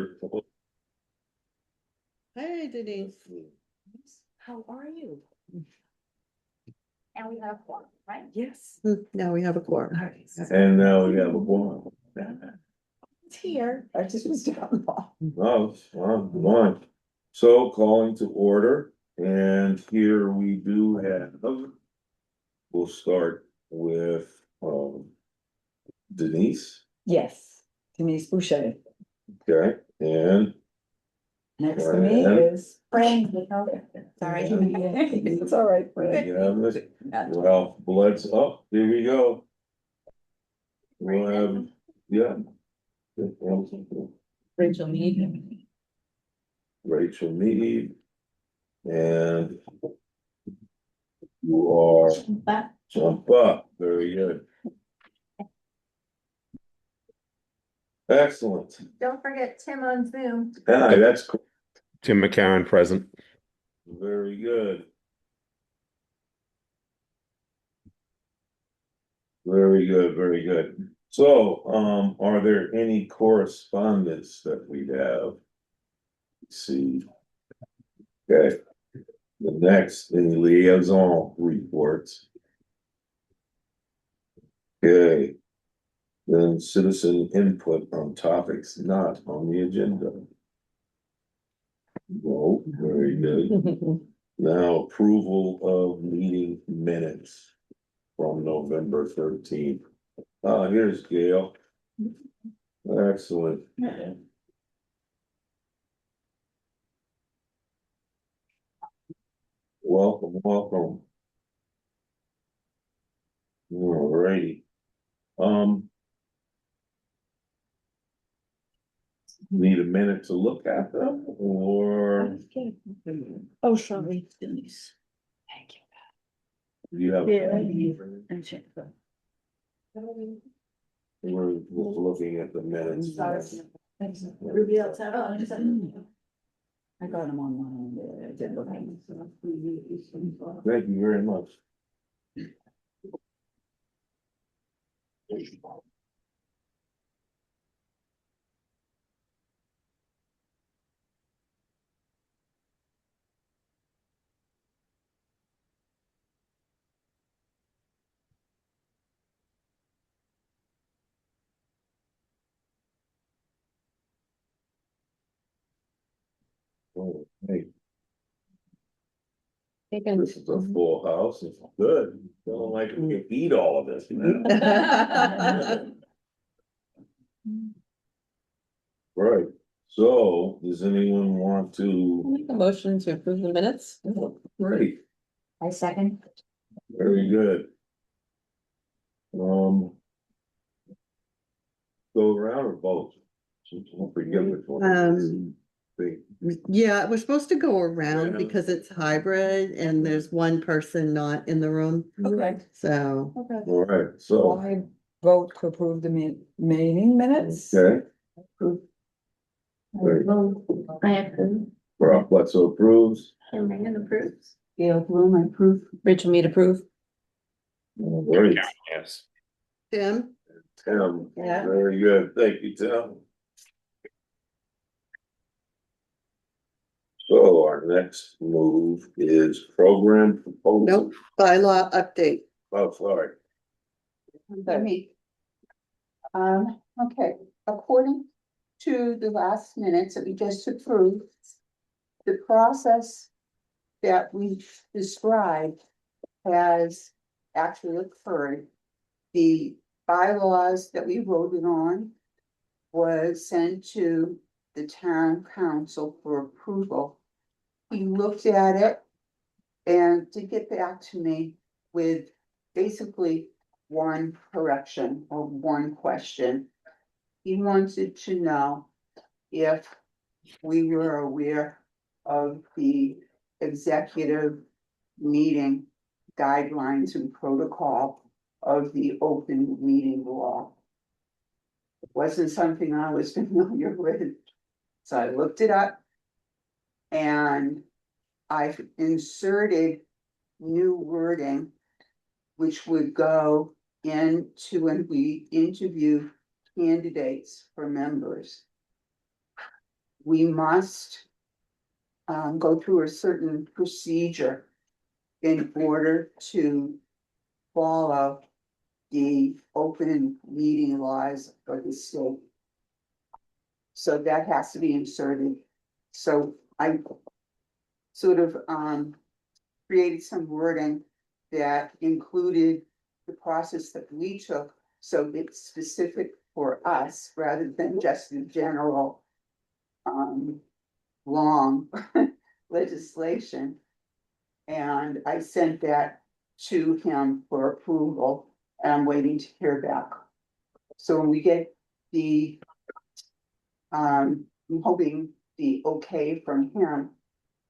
start. Hey Denise. How are you? And we have one, right? Yes. Now we have a quorum. And now we have a one. It's here. I just was down. Oh, well, come on. So calling to order, and here we do have. We'll start with Denise, Yes, Denise Boucher. okay, and Next to me Fran. is. Fran. Sorry. It's all right, Fran. unanimous. Ralph Blood's up, here we go. We'll have, yeah. Rachel Mead. Rachel Mead. And you are jump up, very good. Excellent. Don't forget Tim on Zoom. Hi, that's cool. Tim McCarron present. Very good. Very good, very good. So, are there any correspondence that we have? Let's see. Okay. The next, any liaison reports? Okay. Then citizen input on topics not on the agenda. Well, very good. Now approval of meeting minutes from November 13th. Here's Gail. Excellent. Welcome, welcome. Alrighty. Need a minute to look at them or Oh, sorry, Denise. Thank you. do you have? And check the- We're looking at the minutes. Ruby outside. I got them online. I did look at them. Thank you very much. Oh, hey, this is a full house. It's good. Feeling like we can eat all of this. Right, so does anyone want to? Make a motion to approve the minutes. Great, I second. very good. Go around or both? Don't forget which one. it is. Yeah, we're supposed to go around Yeah. because it's hybrid and there's one person not in the room, Okay. so. Okay. All right, so, I vote to approve the meeting minutes. okay, Approve. Great. I approve. Rob Bledsoe approves. And Megan approves. Gail Bloom, I approve. Rachel Mead approve. All right, Yes. Tim? Tim, Yeah. very good, thank you, Tim. So our next move is program proposal. Nope, bylaw update. Oh, sorry. Me. Okay, according to the last minutes that we just approved, the process that we described has actually occurred. The bylaws that we voted on was sent to the town council for approval. He looked at it and to get back to me with basically one correction or one question. He wanted to know if we were aware of the executive meeting guidelines and protocol of the open meeting law. It wasn't something I was familiar with, so I looked it up. And I've inserted new wording, which would go into when we interview candidates for members. we must go through a certain procedure in order to follow the open meeting laws of the state. So that has to be inserted. So I sort of created some wording that included the process that we took, so it's specific for us rather than just the general long legislation. And I sent that to him for approval, and I'm waiting to hear back. So when we get the I'm hoping the okay from him,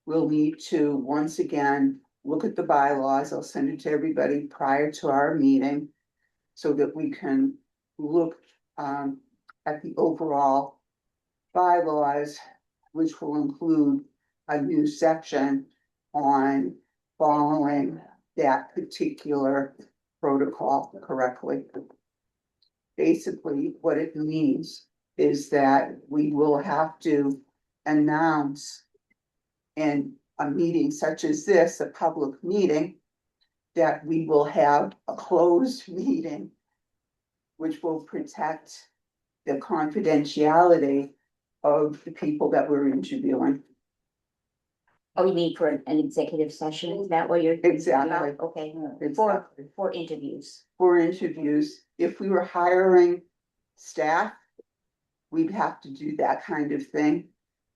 we'll need to once again look at the bylaws. I'll send it to everybody prior to our meeting so that we can look at the overall bylaws, which will include a new section on following that particular protocol correctly. Basically, what it means is that we will have to announce in a meeting such as this, a public meeting, that we will have a closed meeting, which will protect the confidentiality of the people that we're interviewing. Oh, you mean for an executive session? Is that what you're? Exactly. Okay, Exactly. for interviews. For interviews, if we were hiring staff, we'd have to do that kind of thing.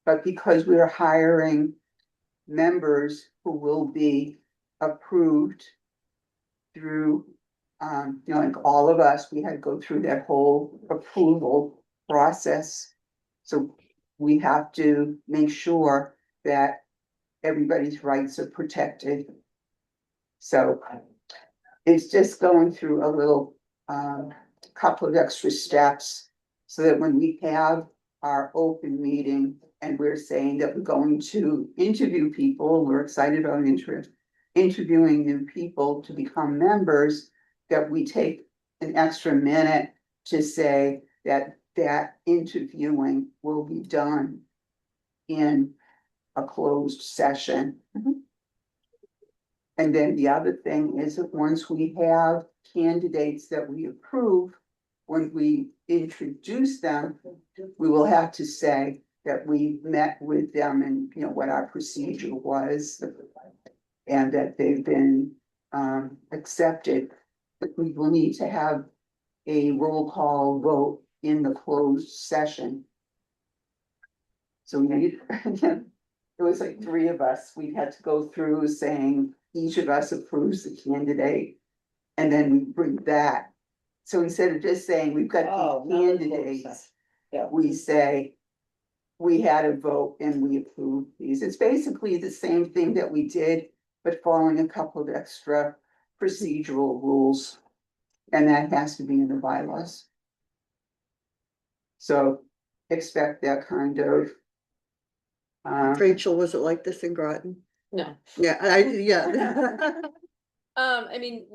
But because we are hiring members who will be approved through, like all of us, we had to go through that whole approval process. So we have to make sure that everybody's rights are protected. So it's just going through a little, couple of extra steps so that when we have our open meeting and we're saying that we're going to interview people, we're excited about interviewing new people to become members, that we take an extra minute to say that that interviewing will be done in a closed session. And then the other thing is that once we have candidates that we approve, when we introduce them, we will have to say that we met with them and, what our procedure was. And that they've been accepted. But we will need to have a roll call vote in the closed session. So we need, it was like 3 of us, we had to go through saying each of us approves the candidate. And then we bring that. So instead of just saying we've got the candidates, we say we had a vote and we approved these. It's basically the same thing that we did, but following a couple of extra procedural rules. And that has to be in the bylaws. So expect that kind of. Rachel, was it like this in Groton? No, Yeah, yeah. I mean,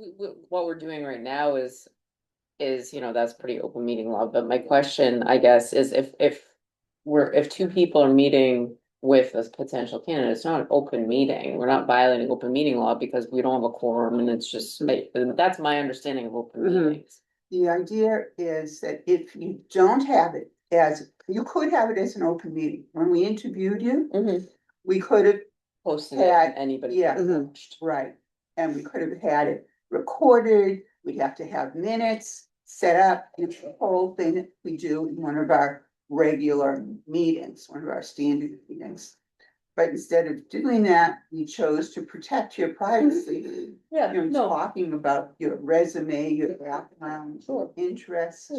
what we're doing right now is, that's pretty open meeting law, but my question, I guess, is if 2 people are meeting with a potential candidate, it's not an open meeting, we're not violating open meeting law because we don't have a quorum and it's just, that's my understanding of open meetings. The idea is that if you don't have it you could have it as an open meeting. When we interviewed you, we could have, Posted it and anybody. yeah. Mhm. right, and we could have had it recorded, we'd have to have minutes set up, the whole thing that we do in one of our regular meetings, one of our standard meetings. But instead of doing that, we chose to protect your privacy. Yeah, You're no, talking about your resume, your background, your interests.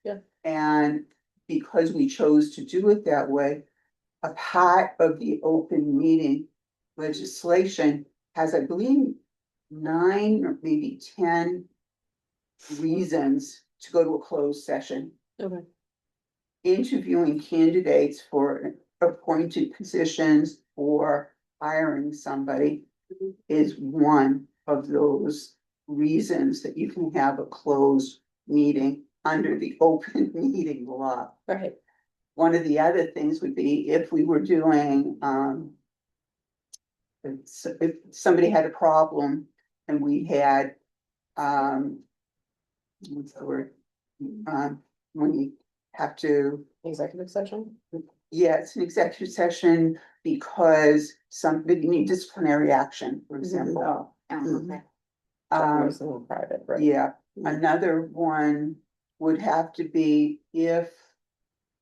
Yeah. And because we chose to do it that way, a part of the open meeting legislation has, I believe, 9 or maybe 10 reasons to go to a closed session. okay, Interviewing candidates for appointed positions or hiring somebody is one of those reasons that you can have a closed meeting under the open meeting law. right, one of the other things would be if we were doing, if somebody had a problem and we had, what's the word? When you have to, Executive session? yeah, it's an executive session because somebody need disciplinary action, for example. Oh, Okay. private, right? Yeah, another one would have to be if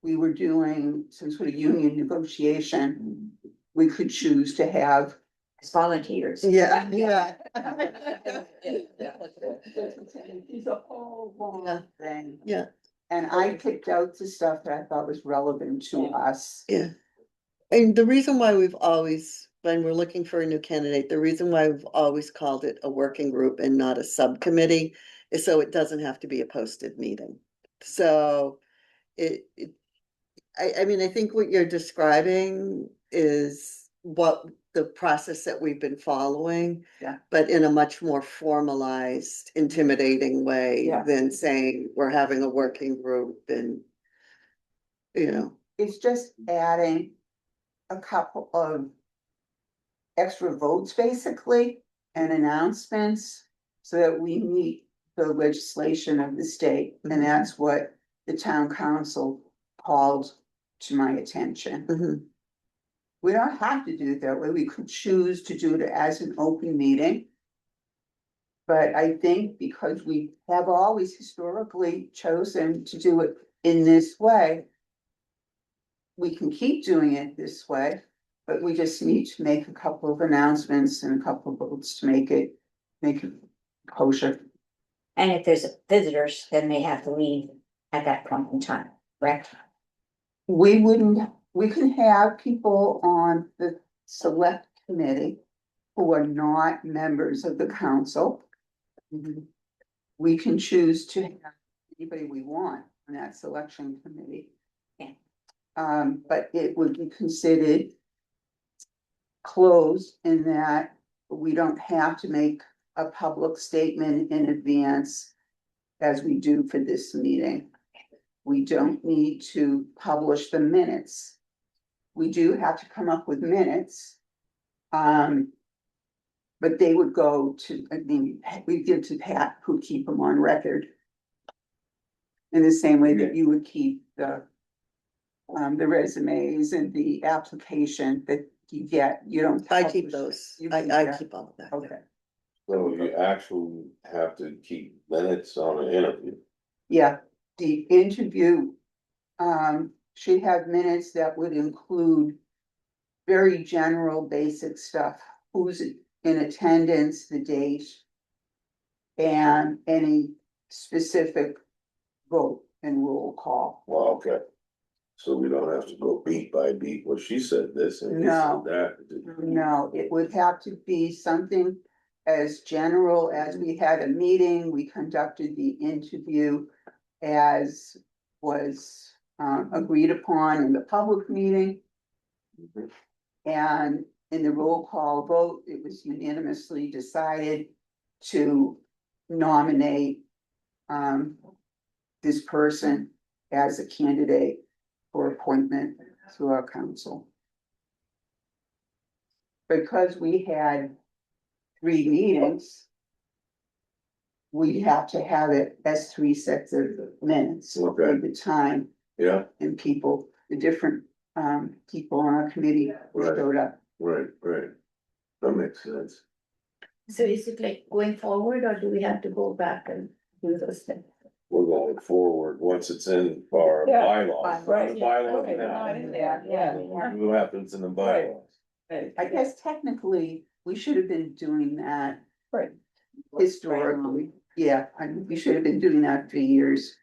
we were doing some sort of union negotiation, we could choose to have. As volunteers. Yeah, yeah. It's a whole long Yeah. thing. Yeah, And I picked out the stuff that I thought was relevant to us. yeah. And the reason why we've always, when we're looking for a new candidate, the reason why we've always called it a working group and not a subcommittee is so it doesn't have to be a posted meeting. So I mean, I think what you're describing is what the process that we've been following. Yeah. But in a much more formalized, intimidating way Yeah. than saying we're having a working group and, you know. It's just adding a couple of extra votes, basically, and announcements so that we meet the legislation of the state. Mhm. And that's what the town council called to my attention. Mhm. We don't have to do it that way. We could choose to do it as an open meeting. But I think because we have always historically chosen to do it in this way, we can keep doing it this way, but we just need to make a couple of announcements and a couple of votes to make it kosher. And if there's visitors, then they have to leave at that point in time, correct? We can have people on the select committee who are not members of the council. We can choose to have anybody we want on that selection committee. Yeah. But it would be considered closed in that we don't have to make a public statement in advance as we do for this meeting. We don't need to publish the minutes. We do have to come up with minutes. But they would go to, I mean, we give to Pat, who keep them on record. In the same way that you would keep the resumes and the application that you get, you don't. I keep publish it. those. You I that. keep all of that. Okay, So you actually have to keep minutes on an interview. yeah, the interview, should have minutes that would include very general, basic stuff. Who's in attendance, the date, and any specific vote and roll call. Well, okay. So we don't have to go beat by beat, well, she said this and he No. said that. No, it would have to be something as general as we had a meeting, we conducted the interview as was agreed upon in the public meeting. And in the roll call vote, it was unanimously decided to nominate this person as a candidate for appointment to our council. Because we had 3 meetings, we have to have it as 3 sets of minutes. Okay. At the time Yeah, and people, the different people on our committee Right. showed up. right. That makes sense. So is it like going forward or do we have to go back and do those things? We're going forward, once it's in our Yeah, bylaws. right. Bylaws Okay, now. not in there, yeah. What happens in the bylaws? I guess technically, we should have been doing that Right. historically. Yeah, we should have been doing that for years.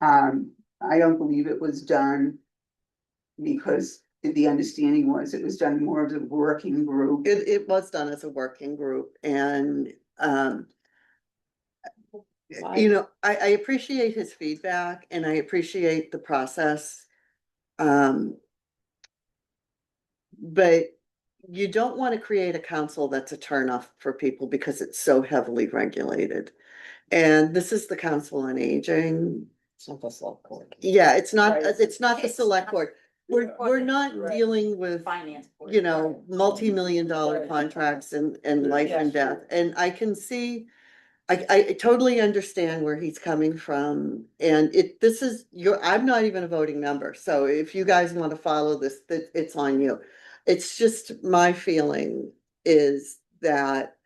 I don't believe it was done because the understanding was it was done more of a working group. It was done as a working group and, you know, I appreciate his feedback and I appreciate the process. But you don't want to create a council that's a turnoff for people because it's so heavily regulated. And this is the Council on Aging. It's not the select board. Yeah, it's not, Right. it's not the It's select not- board. We're not Right. dealing with, Finance. board. you know, multi-million dollar Right. contracts and life and Yeah, death. And I can see, I totally understand where he's coming from. And this is I'm not even a voting member. So if you guys want to follow this, that it's on you. It's just my feeling is that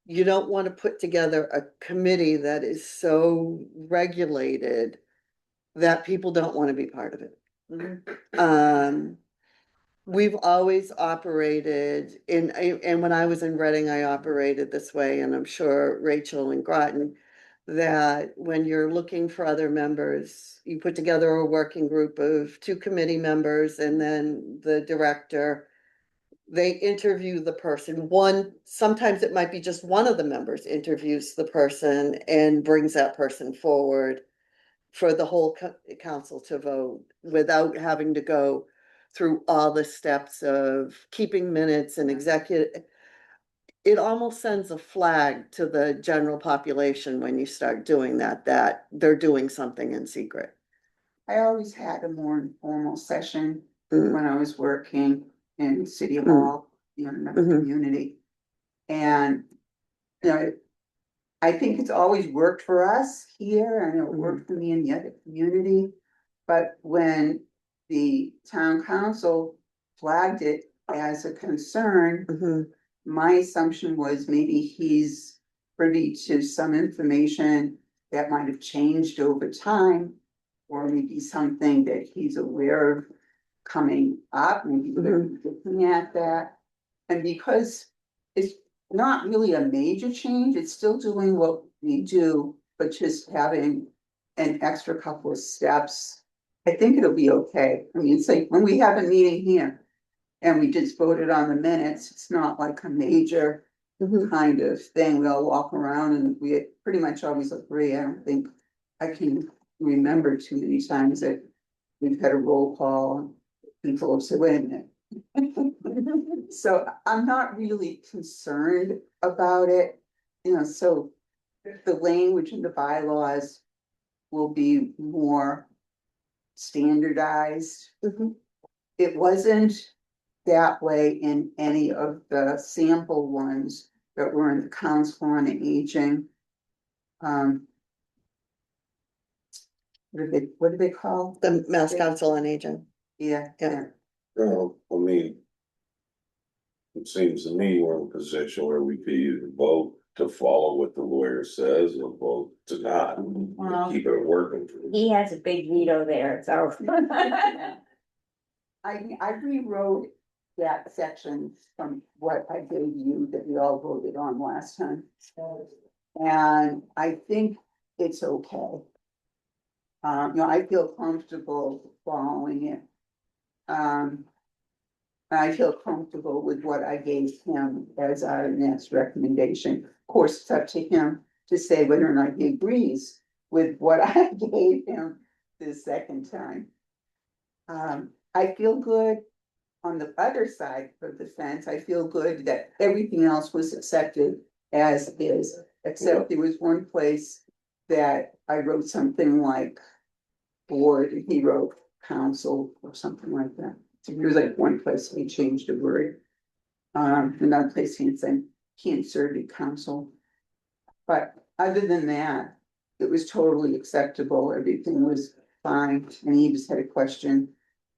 you don't want to put together a committee that is so regulated that people don't want to be part of it. Um, we've always operated and when I was in Reading, I operated this way, and I'm sure Rachel and Groton, that when you're looking for other members, you put together a working group of 2 committee members and then the director. They interview the person. Sometimes it might be just one of the members interviews the person and brings that person forward for the whole council to vote without having to go through all the steps of keeping minutes and executive. It almost sends a flag to the general population when you start doing that they're doing something in secret. I always had a more informal session Mm. when I was working in City Mm. Hall, you know, in the Mhm. community. And, you know, I think it's always worked for us here, and it worked for me in the other community. But when the town council flagged it as a concern, Mhm. my assumption was maybe he's privy to some information that might have changed over time. Or maybe something that he's aware of coming up, maybe we're looking at that. And because it's not really a major change, it's still doing what we do, but just having an extra couple of steps. I think it'll be okay. I mean, it's like when we have a meeting here and we just voted on the minutes, it's not like a major Mhm. kind of thing. We all walk around and we pretty much always agree. I don't think I can remember too many times that we've had a roll call and people have said, wait a minute. So I'm not really concerned about it, you know, so the language in the bylaws will be more standardized. Mhm. It wasn't that way in any of the sample ones that were in the Council on Aging. What do they call? The Mass Council on Aging. Yeah, Yeah. Well, I mean. It seems to me we're in a position where we could either vote to follow what the lawyer says or vote to not. Well- Keep it working. He has a big veto there, so. I rewrote that section from what I gave you that we all voted on last time. And I think it's okay. You know, I feel comfortable following it. I feel comfortable with what I gave him as our next recommendation. Of course, it's up to him to say whether or not he agrees with what I gave him the second time. I feel good on the other side of the fence. I feel good that everything else was accepted as is, except there was one place that I wrote something like board, and he wrote council or something like that. So there was like one place he changed a word. Another place he said he inserted council. But other than that, it was totally acceptable. Everything was fine, and he just had a question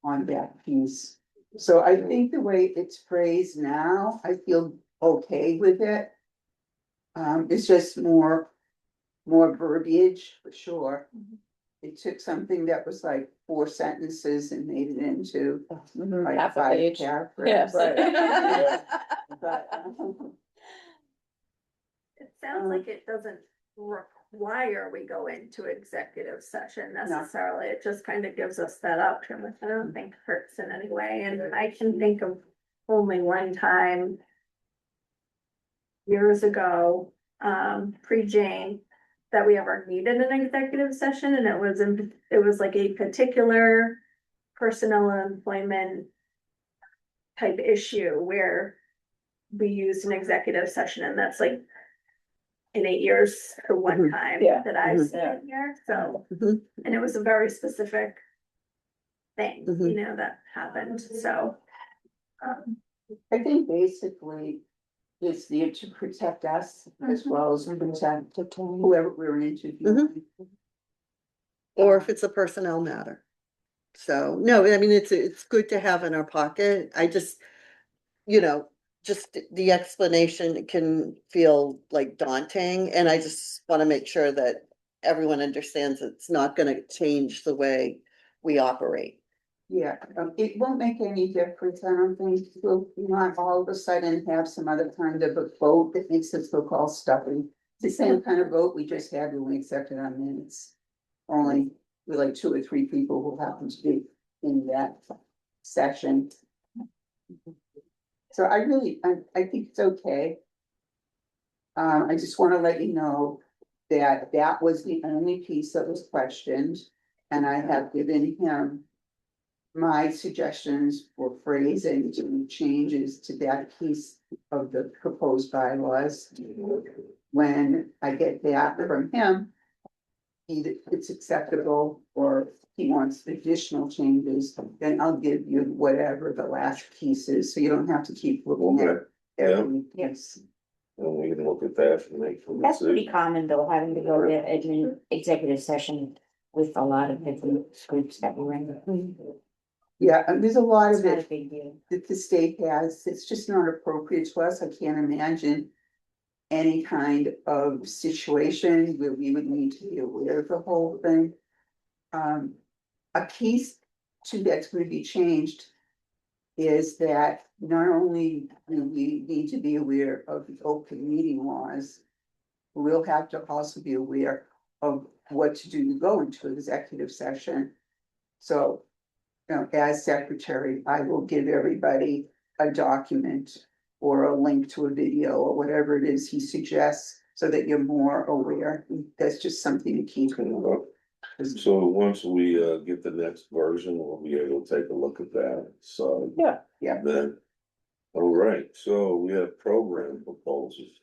on that piece. So I think the way it's phrased now, I feel okay with it. It's just more verbiage for sure. It took something that was like 4 sentences and made it into like Half a 5 page. paragraphs. Yes. But, It sounds like it doesn't require we go into executive session necessarily. It just kind of gives us that option, which I don't think hurts in any way. And I can think of only one time years ago, pre-Jane, that we ever needed an executive session, and it was like a particular personnel and employment type issue where we used an executive session, and that's like in 8 years the one Mhm. time Yeah. that I've Mhm. been here, so. Mhm. And it was a very specific thing, Mhm. you know, that happened, so. I think basically it's there to protect us as well as protect whoever we're interviewing. Or if it's a personnel matter. So, no, I mean, it's good to have in our pocket. I just, you know, just the explanation can feel like daunting, and I just wanna make sure that everyone understands it's not gonna change the way we operate. Yeah, it won't make any difference, I don't think, we'll not all of a sudden have some other kind of a vote that makes us look all stuffy. It's the same kind of vote we just had when we accepted our minutes. Only with like 2 or 3 people who happen to be in that session. So I think it's okay. I just wanna let you know that that was the only piece that was questioned, and I have given him my suggestions for phrasing to changes to that piece of the proposed bylaws. When I get that from him, either it's acceptable or he wants additional changes, then I'll give you whatever the last piece is, so you don't have to keep looking at Okay, every piece. and we can look at that and make. a That's pretty decision. common though, having to go to an executive session with a lot of different groups that we're in. Yeah, and there's a lot It's of not a it big deal. that the state has, it's just not appropriate to us, I can't imagine. Any kind of situation where we would need to be aware of the whole thing. A piece to that's gonna be changed. Is that not only do we need to be aware of the open meeting laws. We'll have to also be aware of what to do to go into executive session. So. You know, as secretary, I will give everybody a document or a link to a video or whatever it is he suggests, so that you're more aware. That's just something to keep in mind. So once we get the next version, we'll be able to take a look at that, so. Yeah. Yeah. Then, all right, so we have program proposals.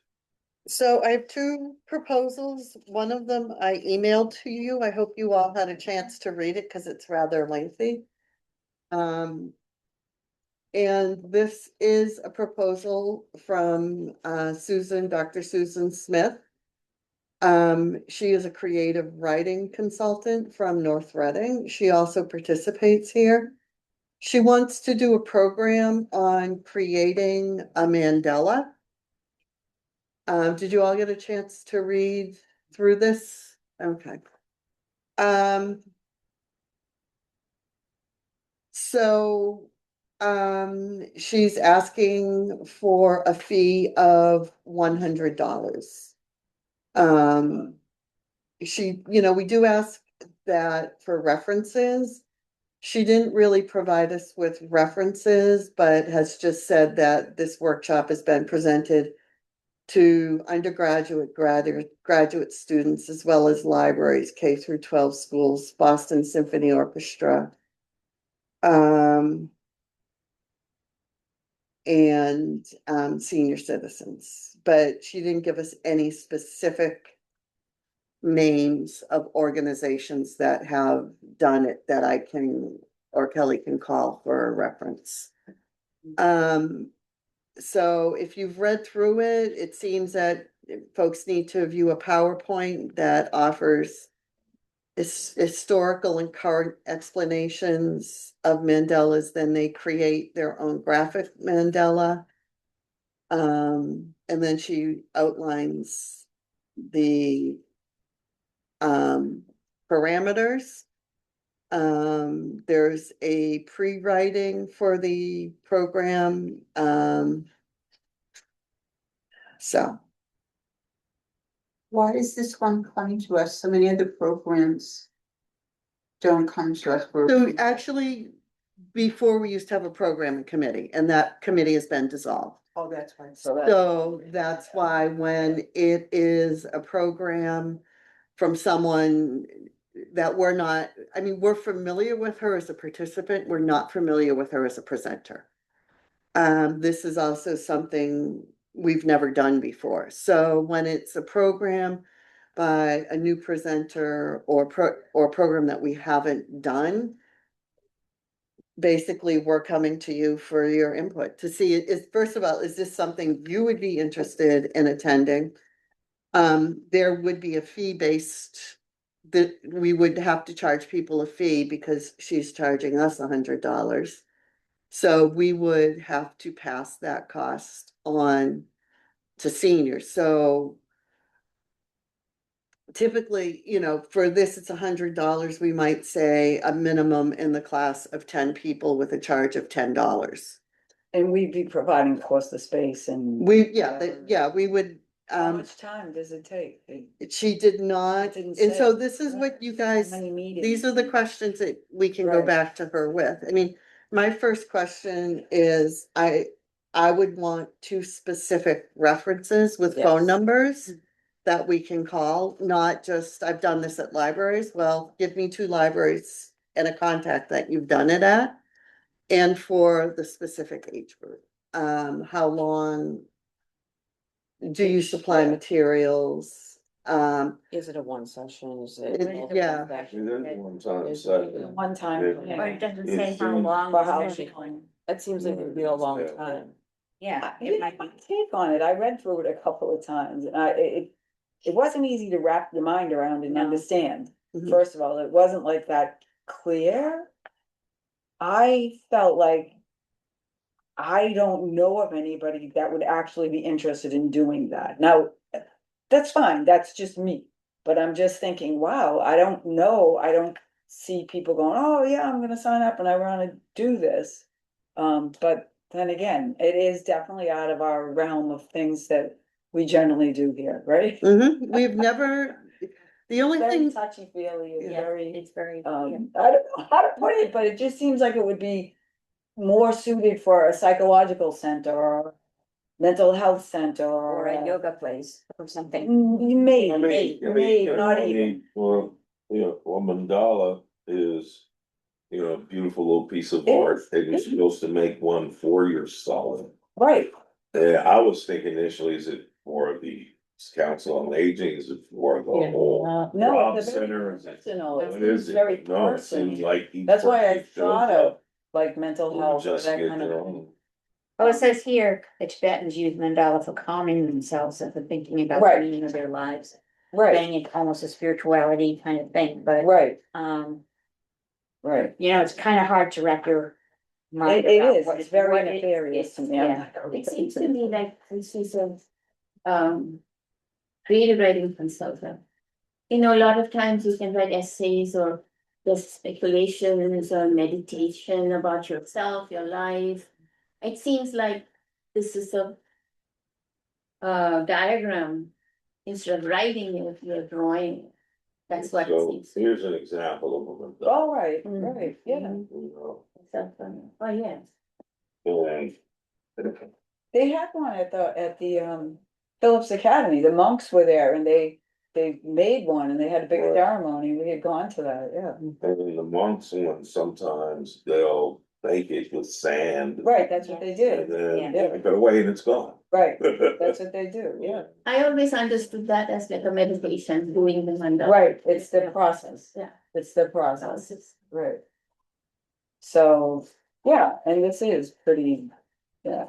So I have two proposals. One of them I emailed to you. I hope you all had a chance to read it because it's rather lengthy. And this is a proposal from Susan, Dr. Susan Smith. She is a creative writing consultant from North Reading. She also participates here. She wants to do a program on creating a mandala. Did you all get a chance to read through this? Okay. So, she's asking for a fee of $100. We do ask that for references. She didn't really provide us with references, but has just said that this workshop has been presented to undergraduate, graduate students, as well as libraries, K through 12 schools, Boston Symphony Orchestra. And senior citizens, but she didn't give us any specific names of organizations that have done it that I can, or Kelly can call for a reference. So if you've read through it, it seems that folks need to view a PowerPoint that offers historical and current explanations of mandalas, then they create their own graphic mandala. And then she outlines the parameters. There's a pre-writing for the program. So. Why is this one coming to us? So many other programs. Don't come to us for. So actually, before we used to have a programming committee, and that committee has been dissolved. Oh, that's why. So that's why when it is a program from someone that we're not, I mean, we're familiar with her as a participant, we're not familiar with her as a presenter. This is also something we've never done before. So when it's a program by a new presenter or program that we haven't done, basically, we're coming to you for your input to see, first of all, is this something you would be interested in attending? There would be a fee based, that we would have to charge people a fee because she's charging us $100. So we would have to pass that cost on to seniors. So typically, for this, it's $100. We might say a minimum in the class of 10 people with a charge of $10. And we'd be providing, of course, the space and. We would, How much time does it take? she did not, It didn't and so say. this is what you How guys, many meetings? these are the questions that we can go Right. back to her with. I mean, my first question is, I would want 2 specific references with phone Yes. numbers that we can call, not just, I've done this at libraries. Well, give me 2 libraries and a contact that you've done it at. And for the specific age group, how long do you supply materials? Is it a one session? Is It- it? yeah. It is one time Is session. it- One time. Yeah. Or it doesn't It say how seems- long. For how it's she- going. It seems like it'd be a long Yeah. time. Yeah, Here's it might my be. take on it. I read through it a couple of times and it wasn't easy to wrap your mind around and No. understand. Mhm. First of all, it wasn't like that clear. I felt like I don't know of anybody that would actually be interested in doing that. Now, that's fine, that's just me. But I'm just thinking, wow, I don't know, I don't see people going, oh yeah, I'm gonna sign up and I wanna do this. But then again, it is definitely out of our realm of things that we generally do here, right? We've never, the only Very thing, touchy feely, it's Yeah, very, it's very. I don't know how to put it, but it just seems like it would be more suited for a psychological center or mental health center Or or a yoga place or something. You may, I mean, not I even. mean, well, mandala is, a beautiful little piece of It art, is. and you're supposed to make one for your solid. Right, Yeah, I was thinking initially, is it for the council on aging, is it for the whole no, Rob it's a very Center? Is it- personal, What it's is it? very No, it seems personal. like each That's why I person shows thought up of like mental and health, or just that get kind their of. own. Oh, it says here, the Tibetans use mandala for calming themselves and for thinking about Right. the meaning of their lives. Right, Saying it's almost a spirituality kind of thing, but, right, it's kind of hard to wrap your mind It around is, what it's it- very what it- nefarious to me. I'm yeah. not gonna- It seems to me like this is a, creative writing consultant. A lot of times you can write essays or just speculations or meditation about yourself, your life. It seems like this is a diagram instead of writing it, you're drawing. That's what it So seems. here's an example of a mandala, Oh, right, Mm. right, yeah. you know, Oh, yes. and They had one at the Phillips Academy, the monks were there and they made one and they had a big Right. ceremony, we had gone to that, yeah. And the monks, and sometimes they'll make it with sand. Right, that's what they And do, then Yeah. they put it away and it's gone. right, that's what they do, yeah. I always understood that as like a meditation, doing the mandala. Right, it's the process, Yeah. it's the process, right. So, yeah, and this is pretty, yeah.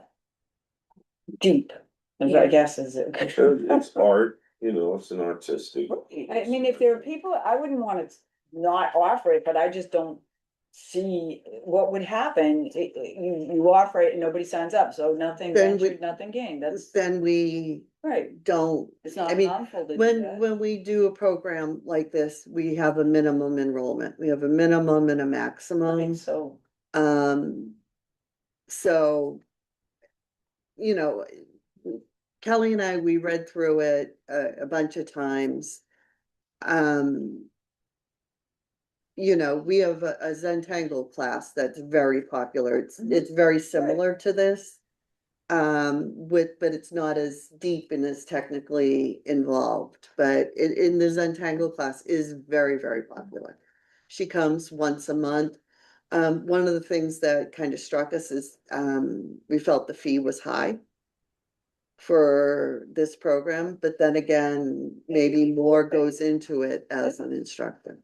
Deep, as I Yeah. guess is it. It's art, it's an artistic. I mean, if there are people, I wouldn't wanna not offer it, but I just don't see what would happen. You offer it and nobody signs up, so nothing Then we- ventured, nothing gained, that's then we right. don't, It's I not mean, harmful to do when, that. when we do a program like this, we have a minimum enrollment. We have a minimum and a maximum. So, So, Kelly and I, we read through it a bunch of times. We have a Zentangle class that's very popular. It's very similar to this. But it's not as deep and as technically involved, but in the Zentangle class is very, very popular. She comes once a month. One of the things that kind of struck us is, we felt the fee was high for this program, but then again, maybe more goes into it as an instructor.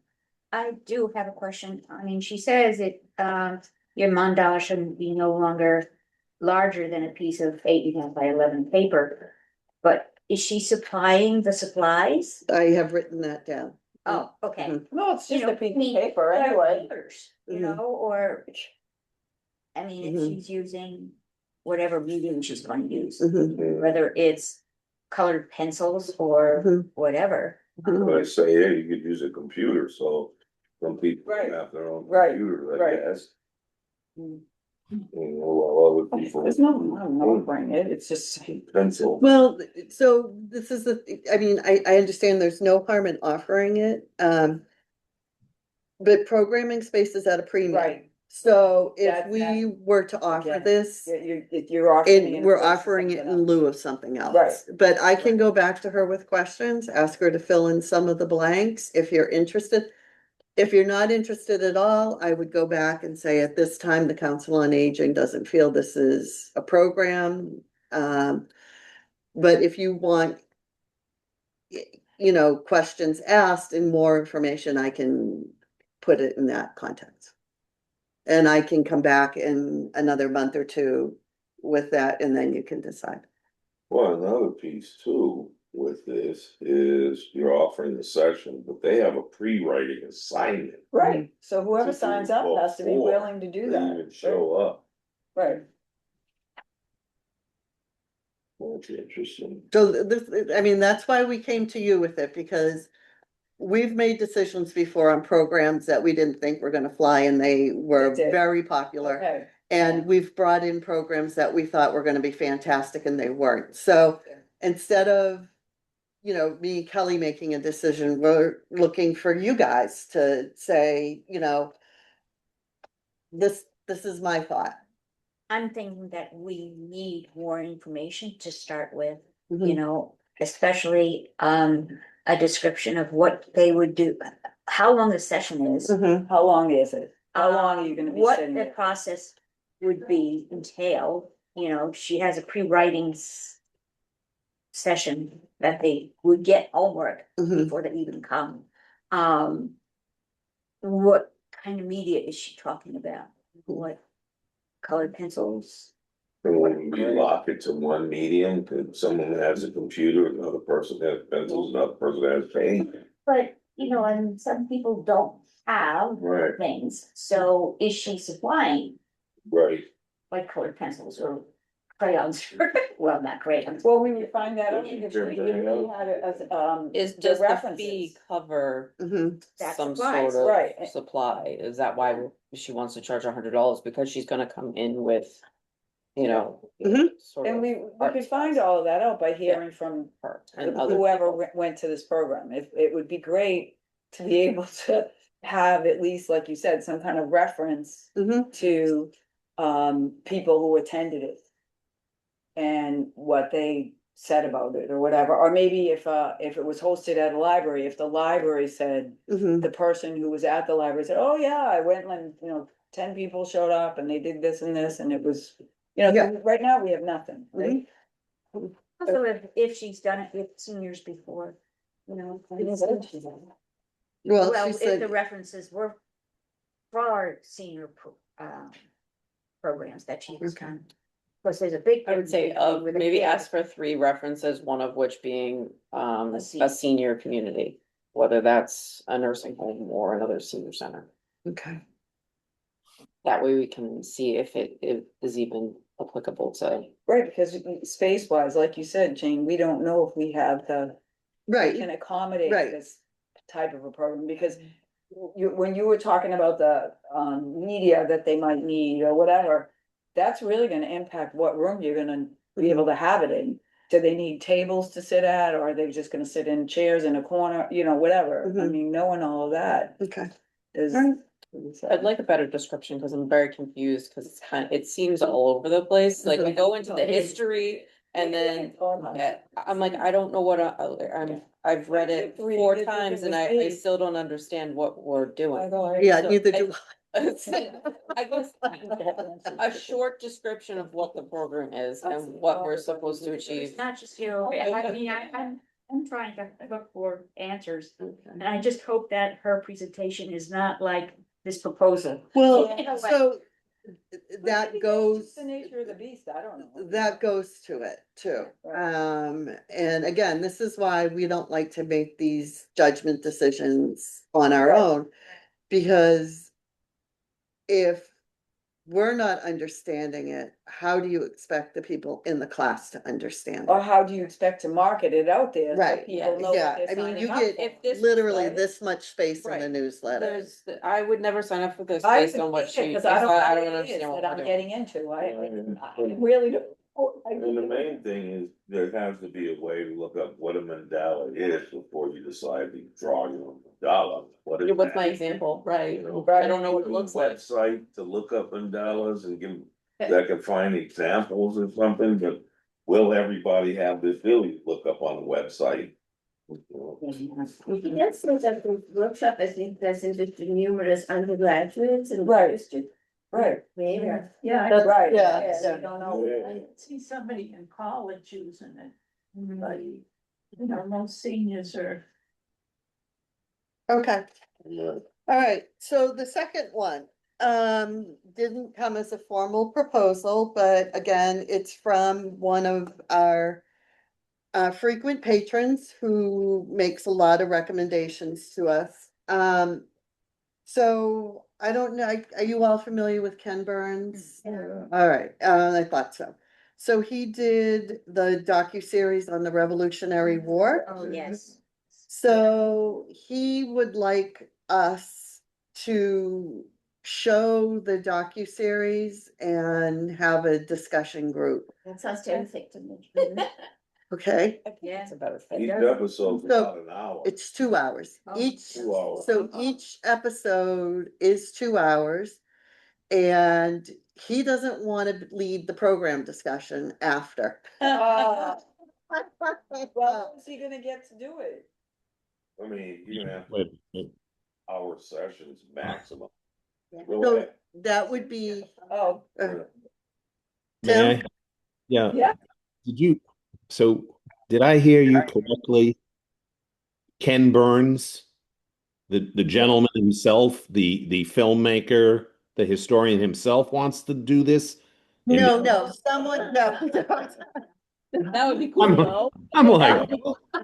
I do have a question. I mean, she says it, your mandala shouldn't be no longer larger than a piece of 8.5 by 11 paper. But is she supplying the supplies? I have written that down. Oh, okay. Mhm. No, it's just You know, a piece I mean, of paper there are anyway. papers, Mhm. You know, or, I mean, if Mhm. she's using whatever medium she's going to use, Mhm. whether it's colored pencils or Mhm. whatever. Mhm. I say, yeah, you could use a computer, so some people Right. have their own Right, computer, I right. guess. Mm. While other people. There's no, no, bring it, it's just. Pencil. Well, so this is I mean, I understand there's no harm in offering it, but programming space is at a premium. Right. So if That- we were to offer Again, this, You're offering. and we're offering it in lieu of something else. Right. But I can go back to her with questions, ask her to fill in some of the blanks if you're interested. If you're not interested at all, I would go back and say, at this time, the Council on Aging doesn't feel this is a program. But if you want, you know, questions asked and more information, I can put it in that context. And I can come back in another month or two with that, and then you can decide. Well, another piece too with this is you're offering the session, but they have a pre-writing assignment. Right, so whoever To do signs up has to be before willing to do They that. even show up. Right, That's interesting. So this, I mean, that's why we came to you with it, because we've made decisions before on programs that we didn't think were gonna fly, and they were They did. very popular. okay. And we've brought in programs that we thought were gonna be fantastic and they weren't. So instead of, you know, me and Kelly making a decision, we're looking for you guys to say, you know, this is my thought. I'm thinking that we need more information to start with, you Mhm. know, especially, a description of what they would do, how long the session is. Mhm. How long is it? How long are you gonna be What sitting the there? process would be entailed, you know, she has a pre-writing session that they would get homework Mhm. before they even come. What kind of media is she talking about? What colored pencils? And when you lock it to one medium, cause someone has a computer, another person has pencils, another person has paint. But, you know, and some people don't have Right. things, so is she supplying Right. like colored pencils or crayons? Well, not crayons. Well, we would find that out if Sure, we yeah. had Is the does the references. fee cover Mhm. That some supplies, sort of right. supply? Is that why she wants to charge $100? Because she's gonna come in with, you know. Mhm. Sort And of we art could find supplies all of that out by hearing from for- and other whoever people. went to this program. If, it would be great to be able to have at least, like you said, some kind of reference Mhm. to people who attended it. And what they said about it or whatever, or maybe if it was hosted at a library, if the library said, Mhm. the person who was at the library said, oh yeah, I went and, you know, 10 people showed up and they did this and this and it was, you know, Yeah. right now we have nothing, right? Also, if she's done it with seniors before, you know. Well, Well, she if said. the references were for senior programs that she was Okay. done. Of course, there's a big. I would say, difference with a maybe kid. ask for 3 references, one of which being, A a senior. senior community. Whether that's a nursing home or another senior center. Okay. That way we can see if it is even applicable to. Right, because space wise, like you said, Jane, we don't know if we have we Right. can accommodate Right. this type of a program, because when you were talking about the media that they might need or whatever, that's really gonna impact what room you're gonna be able to have it in. Do they need tables to sit at, or are they just gonna sit in chairs in a corner, you know, whatever, I Mhm. mean, knowing all of that Okay. is. Alright. I'd like a better description, cause I'm very confused, cause it seems all over the place, like we go into the history. And then, I'm like, I don't know what I've read it 4 times and I still don't understand what we're doing. Yeah, neither do I guess a short description of what the program is and what we're supposed to achieve. It's not just, you know, I mean, I'm trying to look for answers, and I just hope that her presentation is not like this proposal. Well, Yeah. so that It's goes, the nature of the beast, I don't know. that goes to it too. And again, this is why we don't like to make these judgment decisions on our Right. own. Because if we're not understanding it, how do you expect the people in the class to understand Or it? how do you expect to market it out there? so Right, People know yeah, what I they're mean, you signing up get for? If this- literally right? this much space in the Right. newsletter. I would never sign up for this I based on what she, Cause I don't know I what don't it is understand what that we're I'm doing. getting into, I And really don't. the main thing is, there has to be a way to look up what a mandala is before you decide to draw your own mandala. What is What's my that? example, right? You know, I don't know what it looks like. Website to look up mandalas and give, that can find examples or something, but will everybody have the ability to look up on the website? Yes, so that the workshop, I think, that's interested numerous undergraduates and. Right. graduates. Right. Maybe. Yeah, That's right. Yeah, yeah, yeah. you don't know. Yeah. I see somebody in college using it, but, you know, most seniors are. Okay, all right, so the second one, didn't come as a formal proposal, but again, it's from one of our frequent patrons who makes a lot of recommendations to us. So I don't know, are you all familiar with Ken Burns? Yeah. All right, I thought so. So he did the docuseries on the Revolutionary War. Oh, yes. So he would like us to show the docuseries and have a discussion group, That sounds terrific to me. okay? Yeah. It's about a Each thing. episode's about an hour. It's 2 hours. Oh, Each, 2 hours. so each episode is 2 hours. And he doesn't want to lead the program discussion after. Well, who's he gonna get to do it? I mean, you're gonna have Wait, hour sessions maximum. Yeah. Go So ahead. that would be, Oh, may I? Tim? Yeah. Yeah. Did I hear you correctly? Ken Burns, the gentleman himself, the filmmaker, the historian himself wants to do this? No, someone, no. That would be I'm- cool, though. I'm like,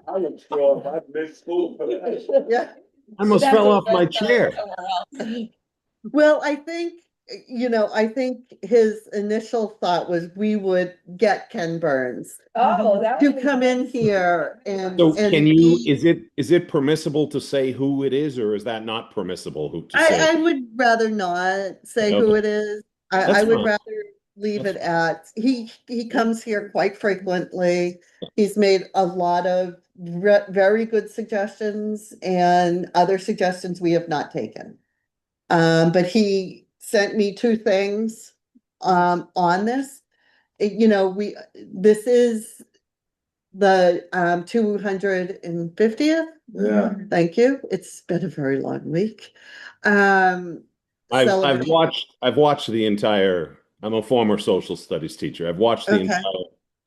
I would show up, I'd miss school for that. Yeah, I almost fell off my chair. well, I think, I think his initial thought was we would get Ken Burns oh, that to would be. come in here and. So and can you, be- is it permissible to say who it is, or is that not permissible who to I say? would rather not say who it is. I That's would fine. rather leave it at, he comes here quite frequently. He's made a lot of very good suggestions and other suggestions we have not taken. But he sent me 2 things, on this. This is the, 250th. Yeah. Thank you. It's been a very long week. I've celebrating- watched the entire, I'm a former social studies teacher. I've watched the Okay. entire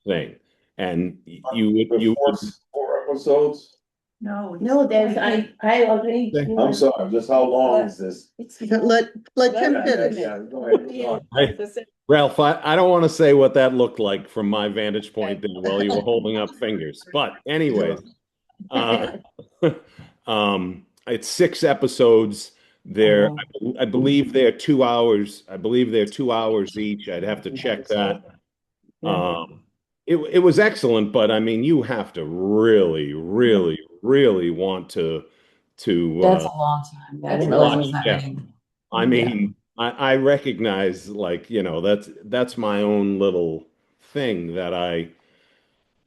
thing. And The you four episodes? No, there's, I already. I'm sorry, just how long is this? It's. Let Tim Yeah, finish. yeah, go ahead, Sean. Ralph, I don't want to say what that looked like from my vantage point there while you were holding up fingers, but anyways. It's 6 episodes. I believe they're 2 hours. I believe they're 2 hours each. I'd have to check that. It was excellent, but I mean, you have to really, really, really want to That's a long time. That's a long Watch time. I mean, I recognize, like, that's my own little thing that I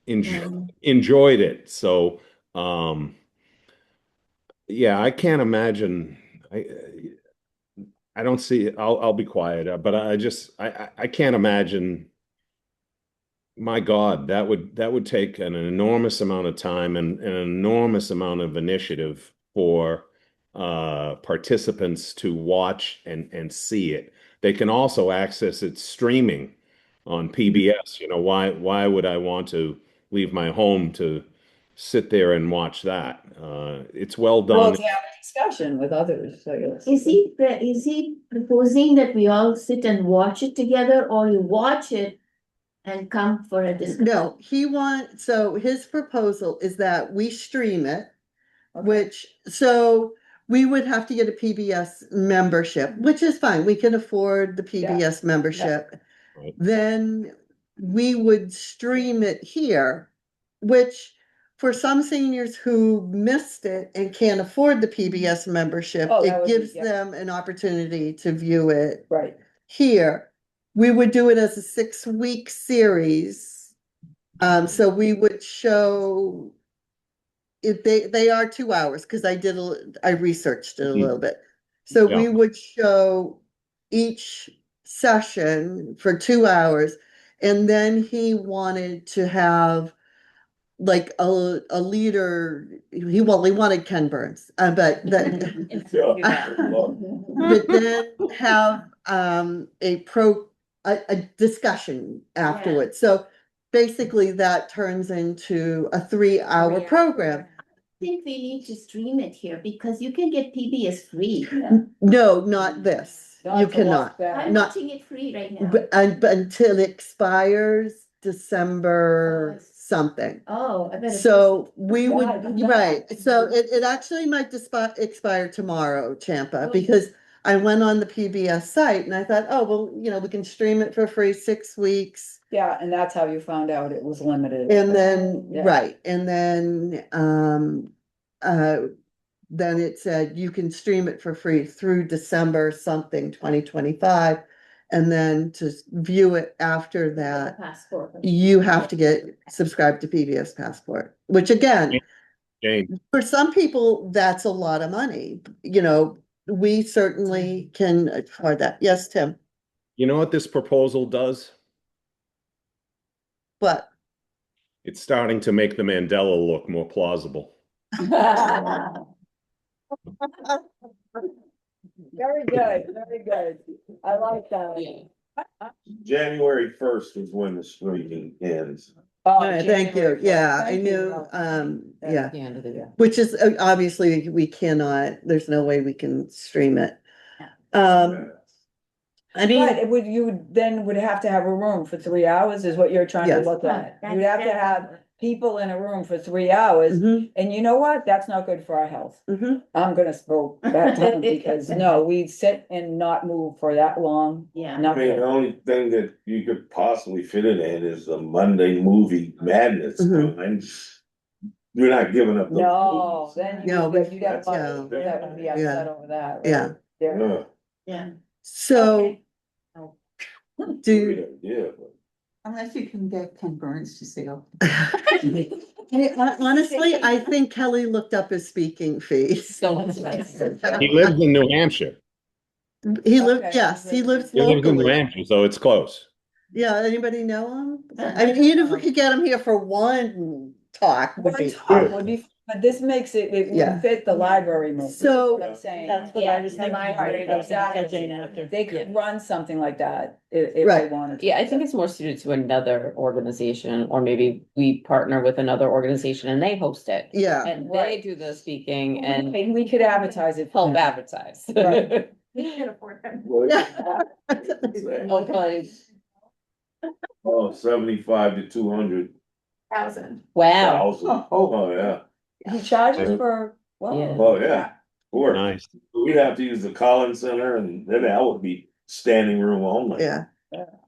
enjoyed it. So, yeah, I can't imagine. I don't see. I'll be quiet, but I can't imagine. My God, that would take an enormous amount of time and an enormous amount of initiative for participants to watch and see it. They can also access it streaming on PBS. You know, why would I want to leave my home to sit there and watch that? It's well Well, done. to have a discussion with others, I guess. Is he proposing that we all sit and watch it together, or you watch it and come for a discussion? No, so his proposal is that we stream it, Okay. which, so we would have to get a PBS membership, which is fine. We can afford the PBS membership. Right. Then we would stream it here, which for some seniors who missed it and can't afford the PBS membership, Oh, that it would be- gives yeah. them an opportunity to view it Right, here. We would do it as a 6-week series. So we would show if they are 2 hours, because I researched it a little bit. So we Yeah. would show each session for 2 hours, and then he wanted to have like a leader. He wanted Ken Burns, but then but then have a discussion afterwards. So basically that turns into a 3-hour program. I think we need to stream it here because you can get PBS free. No, not this. Not You to watch cannot. that. I'm Not- watching it free right now. But until it expires December something. Oh, I better. So we would, God. right, so it actually might expire tomorrow, Champa, Oh. because I went on the PBS site and I thought, oh, well, we can stream it for free 6 weeks. yeah, and that's how you found out it was limited. And then, Yeah. right, and then it said you can stream it for free through December something 2025. And then to view it after that, Passport. you have to get subscribed to PBS Passport, which again, Jane, for some people, that's a lot of money. You know, we certainly can afford that. Yes, Tim, you know what this proposal does? but It's starting to make the Mandela look more plausible. Very good, very good. I like that. January 1st is when the streaming ends. Oh, all right, thank you. January first. Yeah, I Thank knew, you. yeah, The end of the day. which is obviously we cannot, there's no way we can stream it. I mean, But you would have to have a room for 3 hours is what you're trying to Yes. look at. Right, You'd have to that's- have people in a room for 3 hours. mhm, And you know what? That's not good for our health. mhm. I'm gonna vote that down because no, we sit and not move for that long. Yeah. I mean, the Nothing. only thing that you could possibly fit it in is the Monday movie madness Mhm. time. You're not giving up. the No, movies. then No, you'd but- have yeah. budget that would be upset over that. right? Yeah. There. Yeah, Yeah. So Okay. do, great idea, but- Unless you can get Ken Burns to say, oh. honestly, I think Kelly looked up his speaking fees. So expensive. He lives in New Hampshire. He lived, Okay. yes, he lives He lives in New locally. Hampshire, so it's close. Yeah, anybody know him? I mean, even if we could get him here for one talk. would One be talk would be, but this makes it Yeah. would fit the library more. So- What I'm saying. That's what I was thinking. Right, exactly. They could run something like that if they Right. wanted to. Yeah, I think it's more suited to another organization, or maybe we partner with another organization and they host it. Yeah, And they do the speaking and And we could advertise it. help advertise. Right. We can afford them. Okay. Oh, 75 to 200 Thousand. Wow. thousand. Oh, yeah. He charges for, Yeah. well, Oh, yeah. Or Nice. we'd have to use the Collins Center and then that would be standing room only. yeah.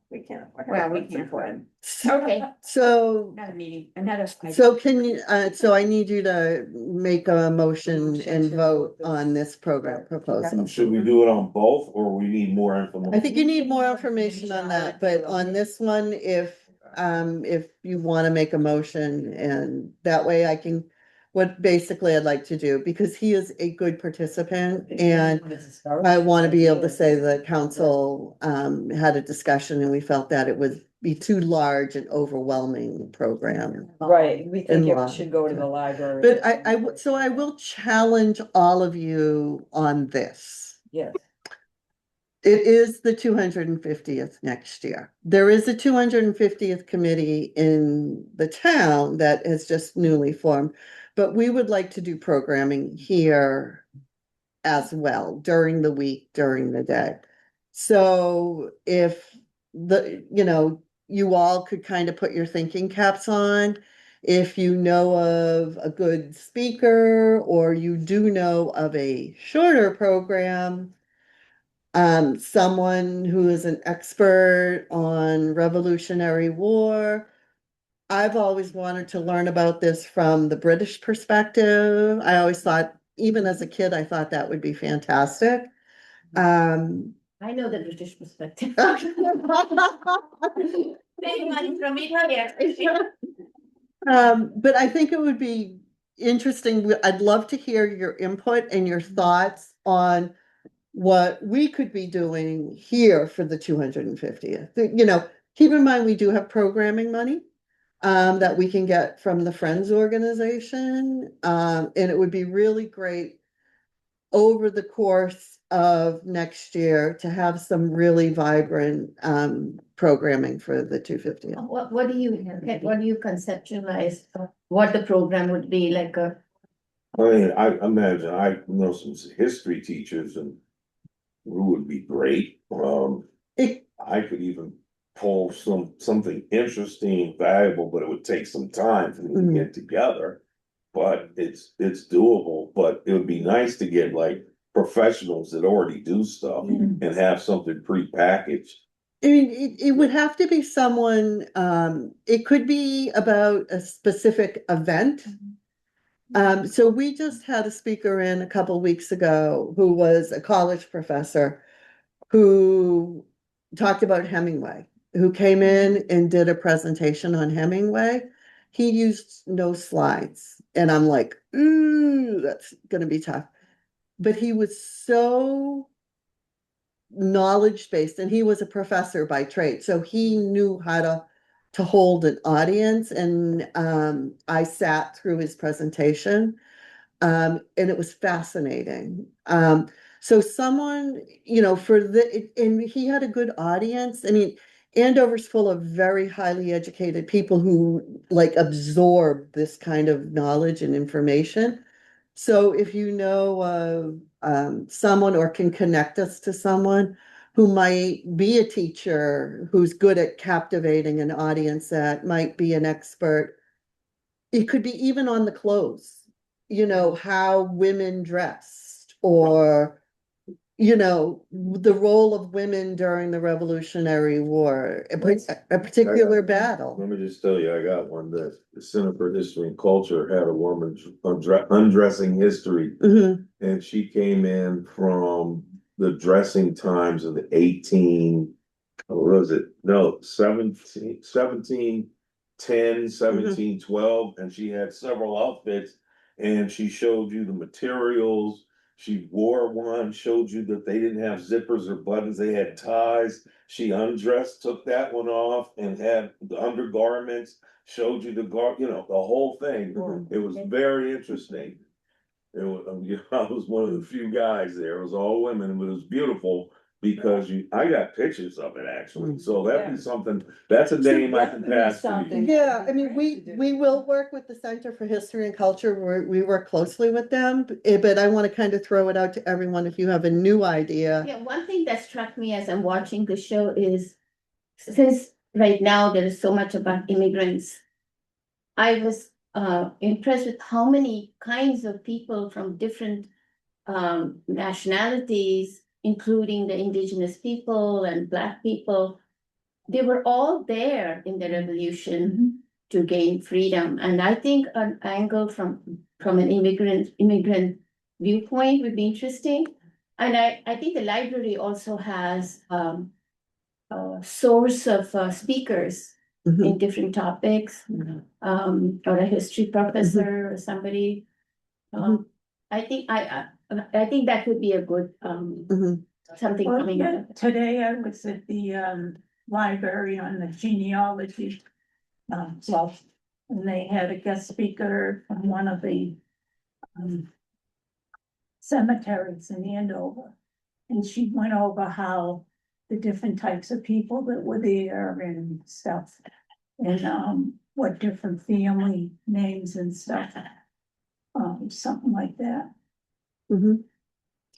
We can't afford. Well, we can afford them. So, Okay, so another meeting, another. can you, so I need you to make a motion and vote on this program proposal. Should we do it on both or we need more information? I think you need more information on that, but on this one, if you wanna make a motion and that way I can what basically I'd like to do, because he is a good participant and I want to be able to say the council had a discussion and we felt that it would be too large and overwhelming program. Right, we think In law. it should go to the library. But so I will challenge all of you on this. Yes, It is the 250th next year. There is a 250th committee in the town that has just newly formed, but we would like to do programming here as well during the week, during the day. So if you all could kind of put your thinking caps on, if you know of a good speaker or you do know of a shorter program, someone who is an expert on Revolutionary War. I've always wanted to learn about this from the British perspective. I always thought, even as a kid, I thought that would be fantastic. I know the British perspective. Save money from Italy. But I think it would be interesting. I'd love to hear your input and your thoughts on what we could be doing here for the 250th. Keep in mind, we do have programming money that we can get from the Friends organization. And it would be really great over the course of next year to have some really vibrant programming for the 250th. What do you conceptualize of what the program would be like a? I mean, I imagine, I know some history teachers and who would be great. I could even pull something interesting, valuable, but it would take some time for me to get together. But it's doable, but it would be nice to get like professionals that already do stuff and have something prepackaged. I mean, it would have to be someone, it could be about a specific event. So we just had a speaker in a couple weeks ago who was a college professor who talked about Hemingway, who came in and did a presentation on Hemingway. He used no slides. And I'm like, ooh, that's gonna be tough. But he was so knowledge-based, and he was a professor by trade, so he knew how to hold an audience. And I sat through his presentation. And it was fascinating. So someone, and he had a good audience. I mean, Andover's full of very highly educated people who like absorb this kind of knowledge and information. So if you know of someone or can connect us to someone who might be a teacher, who's good at captivating an audience, that might be an expert. It could be even on the clothes, how women dressed, or the role of women during the Revolutionary War, a particular battle. Let me just tell you, I got one that the Center for History and Culture had a woman undressing history. And she came in from the dressing times of the 1712, and she had several outfits, and she showed you the materials. She wore one, showed you that they didn't have zippers or buttons, they had ties. She undressed, took that one off, and had the undergarments, showed you the whole thing. It was very interesting. It was, I was one of the few guys there. It was all women, but it was beautiful because I got pictures of it actually. So that'd be something, that's a name I can pass to you. Yeah, I mean, we will work with the Center for History and Culture. We work closely with them, but I want to kind of throw it out to everyone if you have a new idea. Yeah, one thing that struck me as I'm watching the show is, since right now there is so much about immigrants, I was impressed with how many kinds of people from different nationalities, including the indigenous people and Black people, they were all there in the revolution to gain freedom. And I think an angle from an immigrant viewpoint would be interesting. And I think the library also has a source of speakers Mhm. in different topics. Or a history professor or somebody. I think I think that would be a good, Mhm. something Well, coming yeah, up. today I was at the library on the genealogy. Club, and they had a guest speaker from one of the cemeteries in Andover. And she went over how the different types of people that were there and stuff. And what different family names and stuff. Something like that. Mhm.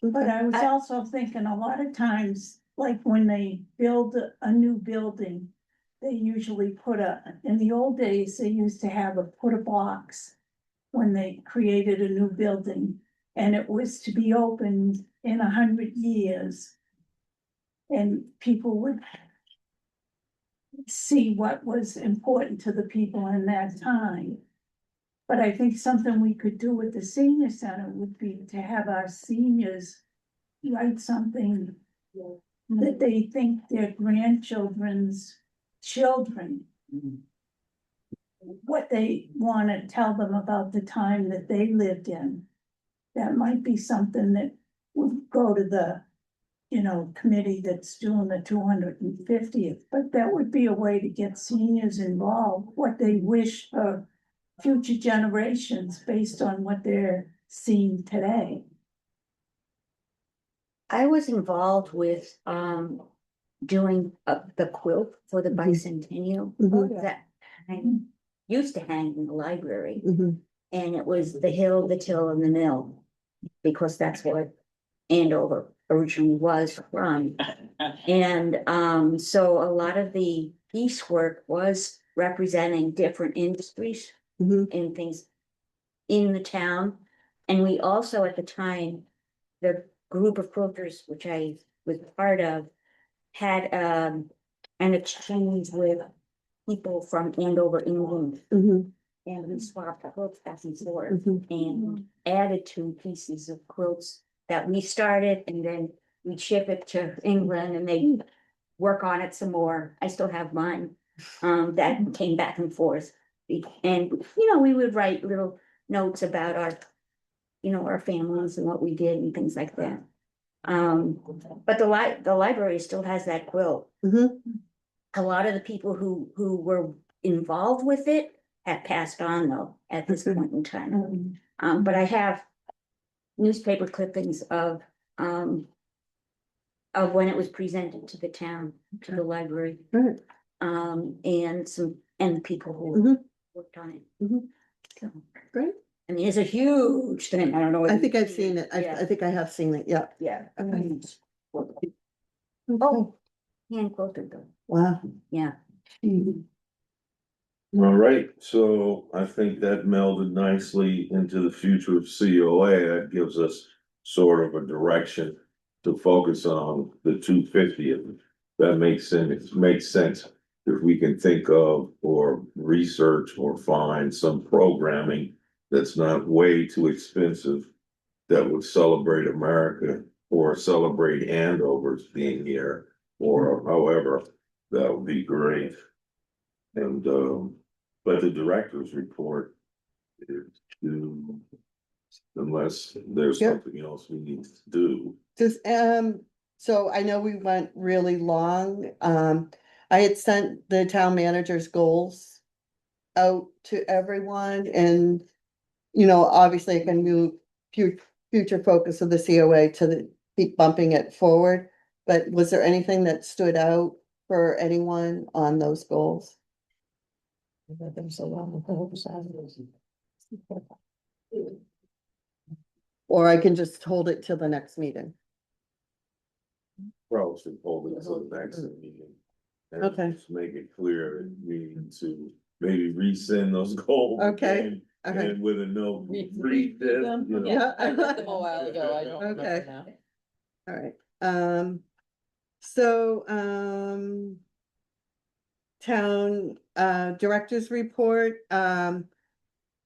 But I was also thinking a lot of times, like when they build a new building. They usually in the old days, they used to have put a box. When they created a new building, and it was to be opened in 100 years. And people would. See what was important to the people in that time. But I think something we could do with the senior center would be to have our seniors write something that they think their grandchildren's children, what they want to tell them about the time that they lived in. That might be something that would go to the, committee that's doing the 250th, but that would be a way to get seniors involved, what they wish for future generations based on what they're seeing today. I was involved with, doing the quilt for the Mhm. bicentennial. Mhm. That I used to hang in the library, Mhm. and it was the hill, the till, and the mill. Because that's what Andover originally was from. And so a lot of the piecework was representing different industries Mhm. and things in the town. And we also, at the time, the group of quilters, which I was part of, had an exchange with people from Andover, England. Mhm. And we swapped quilts back and forth Mhm. and added 2 pieces of quilts that we started, and then we'd ship it to England and they work on it some more. I still have mine. That came back and forth. And, we would write little notes about our families and what we did and things like that. But the library still has that quilt. Mhm. A lot of the people who were involved with it have passed on though at this point in time. But I have newspaper clippings of when it was presented to the town, to the library. Right. And the people who Mhm. worked on it. Mhm. So, Great. I mean, it's a huge thing. I don't know. I whether think you've I've seen it. I Yeah, think I have seen it. Yeah. yeah. Okay. Oh, hand quilted though. Wow. Yeah. All right, so I think that melded nicely into the future of COA. That gives us sort of a direction to focus on the 250th. That makes sense if we can think of or research or find some programming that's not way too expensive that would celebrate America or celebrate Andover's being here or however, that would be great. And but the director's report is due unless there's Yep. something else we need to do. Just, so I know we went really long. I had sent the town manager's goals out to everyone and, obviously I can move future focus of the COA keep bumping it forward. But was there anything that stood out for anyone on those goals? Or I can just hold it till the next meeting. Probably should hold it until the next meeting. And Okay. just make it clear that we need to maybe resend those goals. Okay. again, Okay. And with a note, Read read this, them. you know. Yeah. I read them a while ago, I don't Okay. remember now. All right, so, town, director's report,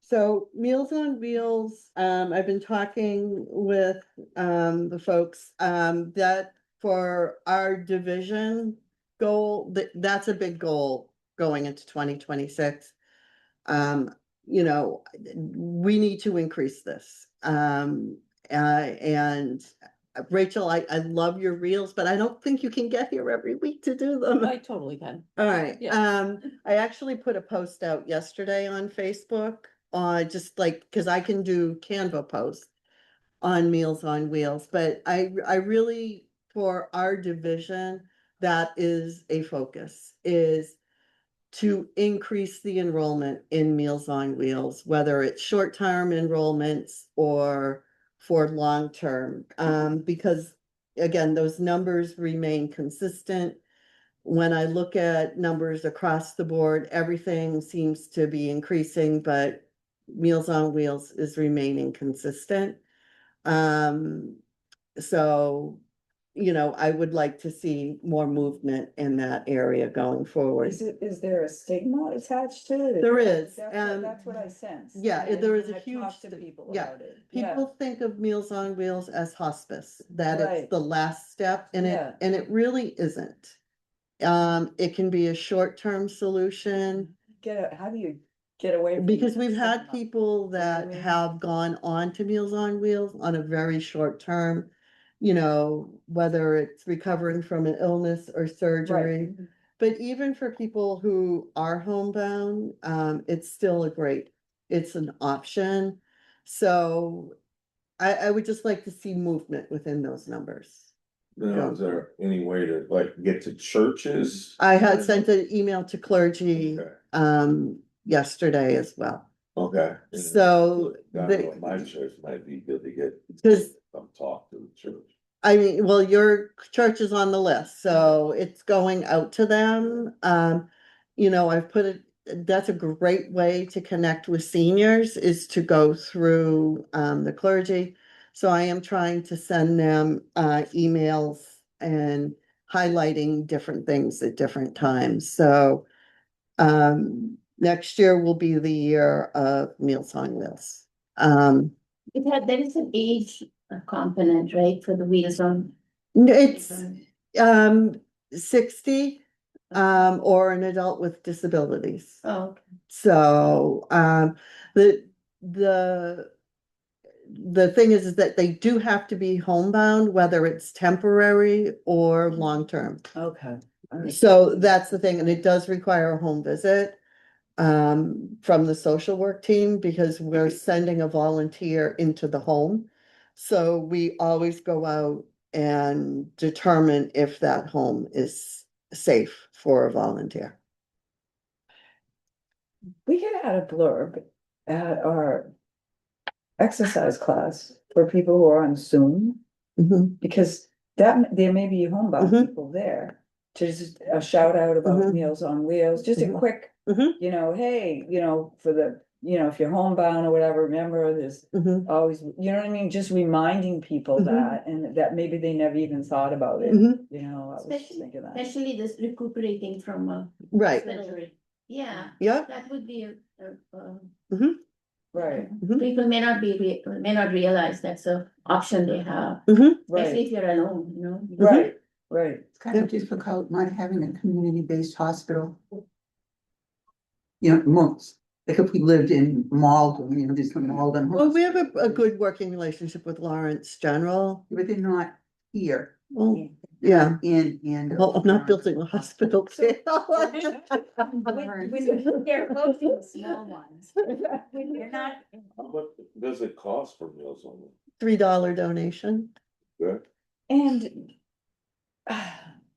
so Meals on Wheels, I've been talking with, the folks, that for our division goal, that's a big goal going into 2026. You know, we need to increase this. And Rachel, I love your reels, but I don't think you can get here every week to do them. I totally can. All right, Yeah. I actually put a post out yesterday on Facebook, just like, cause I can do Canva posts on Meals on Wheels, but I really, for our division, that is a focus, is to increase the enrollment in Meals on Wheels, whether it's short-term enrollments or for long-term. Because again, those numbers remain consistent. When I look at numbers across the board, everything seems to be increasing, but Meals on Wheels is remaining consistent. So, you know, I would like to see more movement in that area going forward. Is there a stigma attached to it? There is, That's what I sense. Yeah, And there is a I've huge, talked to people yeah. about it. Yeah. People think of Meals on Wheels as hospice, that it's Right. the last step, and Yeah. it really isn't. It can be a short-term solution. How do you get away from? Because that we've had stigma? people You know what I that mean? have gone on to Meals on Wheels on a very short term. You know, whether it's recovering from an illness or surgery. But even for people who are homebound, it's still it's an option. So I would just like to see movement within those numbers. Now, is there any way to like get to churches? I had sent an email to clergy, Okay. yesterday as well. Okay. So God, the- my church might be good to get, Because talk to the church. I mean, well, your church is on the list, so it's going out to them. You know, I've put it, that's a great way to connect with seniors, is to go through the clergy. So I am trying to send them emails and highlighting different things at different times. So next year will be the year of Meals on Wheels. There is an age component, right, for the Wheels on? It's 60 or an adult with disabilities. Oh, okay. So the thing is that they do have to be homebound, whether it's temporary or long-term. Okay. So that's the thing, and it does require a home visit from the social work team, because we're sending a volunteer into the home. So we always go out and determine if that home is safe for a volunteer. We could add a blurb at our exercise class for people who are on Zoom, Mhm. because there may be homebound Mhm. people there. Just a shout out about Mhm. Meals on Wheels, just a Mhm. quick, Mhm. you know, hey, you know, for the, you know, if you're homebound or whatever, remember there's Mhm. always, you know what I mean? Just reminding people Mhm. that, and that maybe they never even thought about it, Mhm. you know, I was just thinking that. Especially this recuperating from a Right, surgery. Yeah, yeah. that would be Right, people may not realize that's a option they have, Mhm. especially right, if you're alone, you know? right, right. It's kind of difficult not having a community-based hospital. You know, most, like if we lived in Malden, you know, there's some Malden. Well, we have a hospitals, good working relationship with Lawrence General. But they're not here. Well, yeah. And. Well, I'm not building a hospital. They're both the small ones. You're not. How much does it cost for Meals on Wheels? $3 donation. Good. And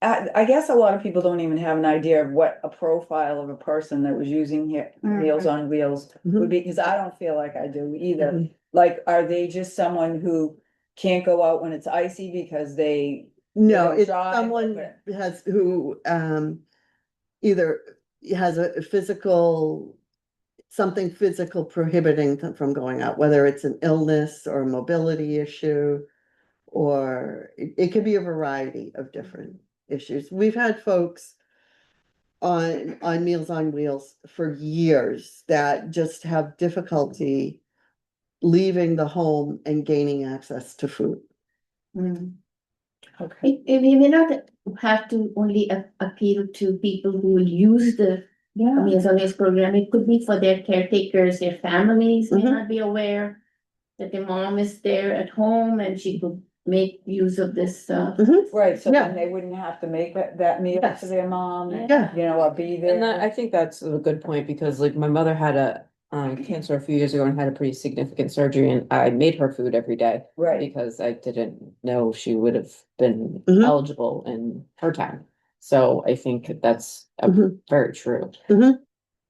I guess a lot of people don't even have an idea of what a profile of a person that was using Meals on Wheels would be, because I don't feel like I do either. Mhm. Like, are they just someone who can't go out when it's icy because they? No, don't it's drive, someone but- who either has a physical, something physical prohibiting them from going out, whether it's an illness or a mobility issue, or it could be a variety of different issues. We've had folks on Meals on Wheels for years that just have difficulty leaving the home and gaining access to food. Okay, We may not have to only appeal to people who will use the Yeah. Meals on Wheels program. It could be for their caretakers, their families may Mhm. not be aware that the mom is there at home and she could make use of this, Right, so Yeah. then they wouldn't have to make that meal Yes. for their mom, Yeah. you know, or be there. And that, I think that's a good point, because like my mother had a cancer a few years ago and had a pretty significant surgery, and I made her food every day. Right. Because I didn't know she would have been Mhm. eligible in her town. So I think that's Mhm. very true.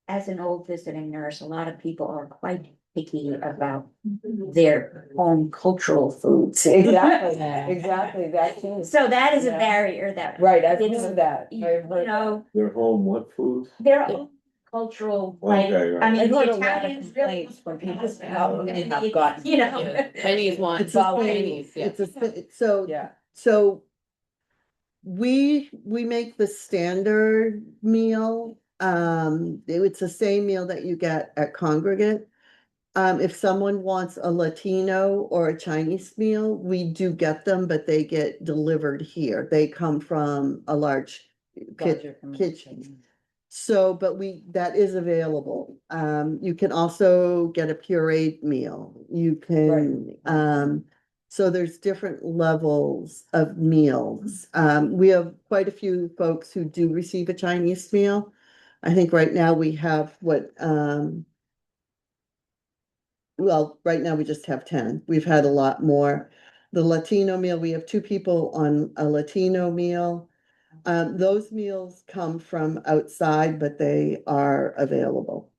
As an old visiting nurse, a lot of people are quite picky about their home cultural foods. Exactly, that too. So that is a Yeah. barrier that. Right, I've it's, heard that. You I've heard that. know, Their home, what food? their own cultural, like, Okay, right. I mean, I've the heard a lot of Italians really. complaints when people say, oh, they have gotten. You know. Yeah, Chinese one. It's the same, Chinese, yeah. it's so, Yeah, so we make the standard meal. It's the same meal that you get at Congregate. If someone wants a Latino or a Chinese meal, we do get them, but they get delivered here. They come from a large Gotcha. kitchen. So, but that is available. You can also get a pureed meal. You can, so there's different levels of meals. We have quite a few folks who do receive a Chinese meal. I think right now we have well, right now we just have 10. We've had a lot more. The Latino meal, we have 2 people on a Latino meal. Those meals come from outside, but they are available.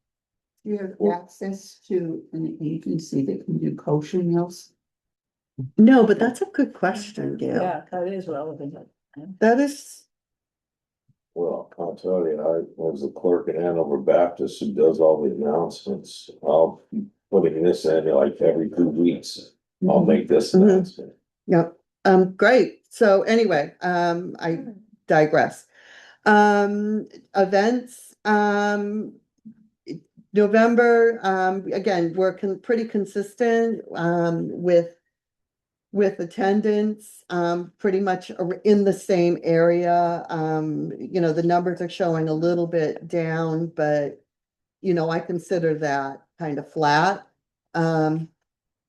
You have access to an agency that can do kosher meals? No, but that's a good question, Gail. yeah, that is relevant. That is, Well, I'll tell you, I was a clerk at Hanover Baptist who does all the announcements. I'll be putting this in like every 2 weeks. I'll make this Mhm. announcement. yep, great. So anyway, I digress. Events, November, again, we're pretty consistent, with attendance, pretty much in the same area. The numbers are showing a little bit down, but, I consider that kind of flat.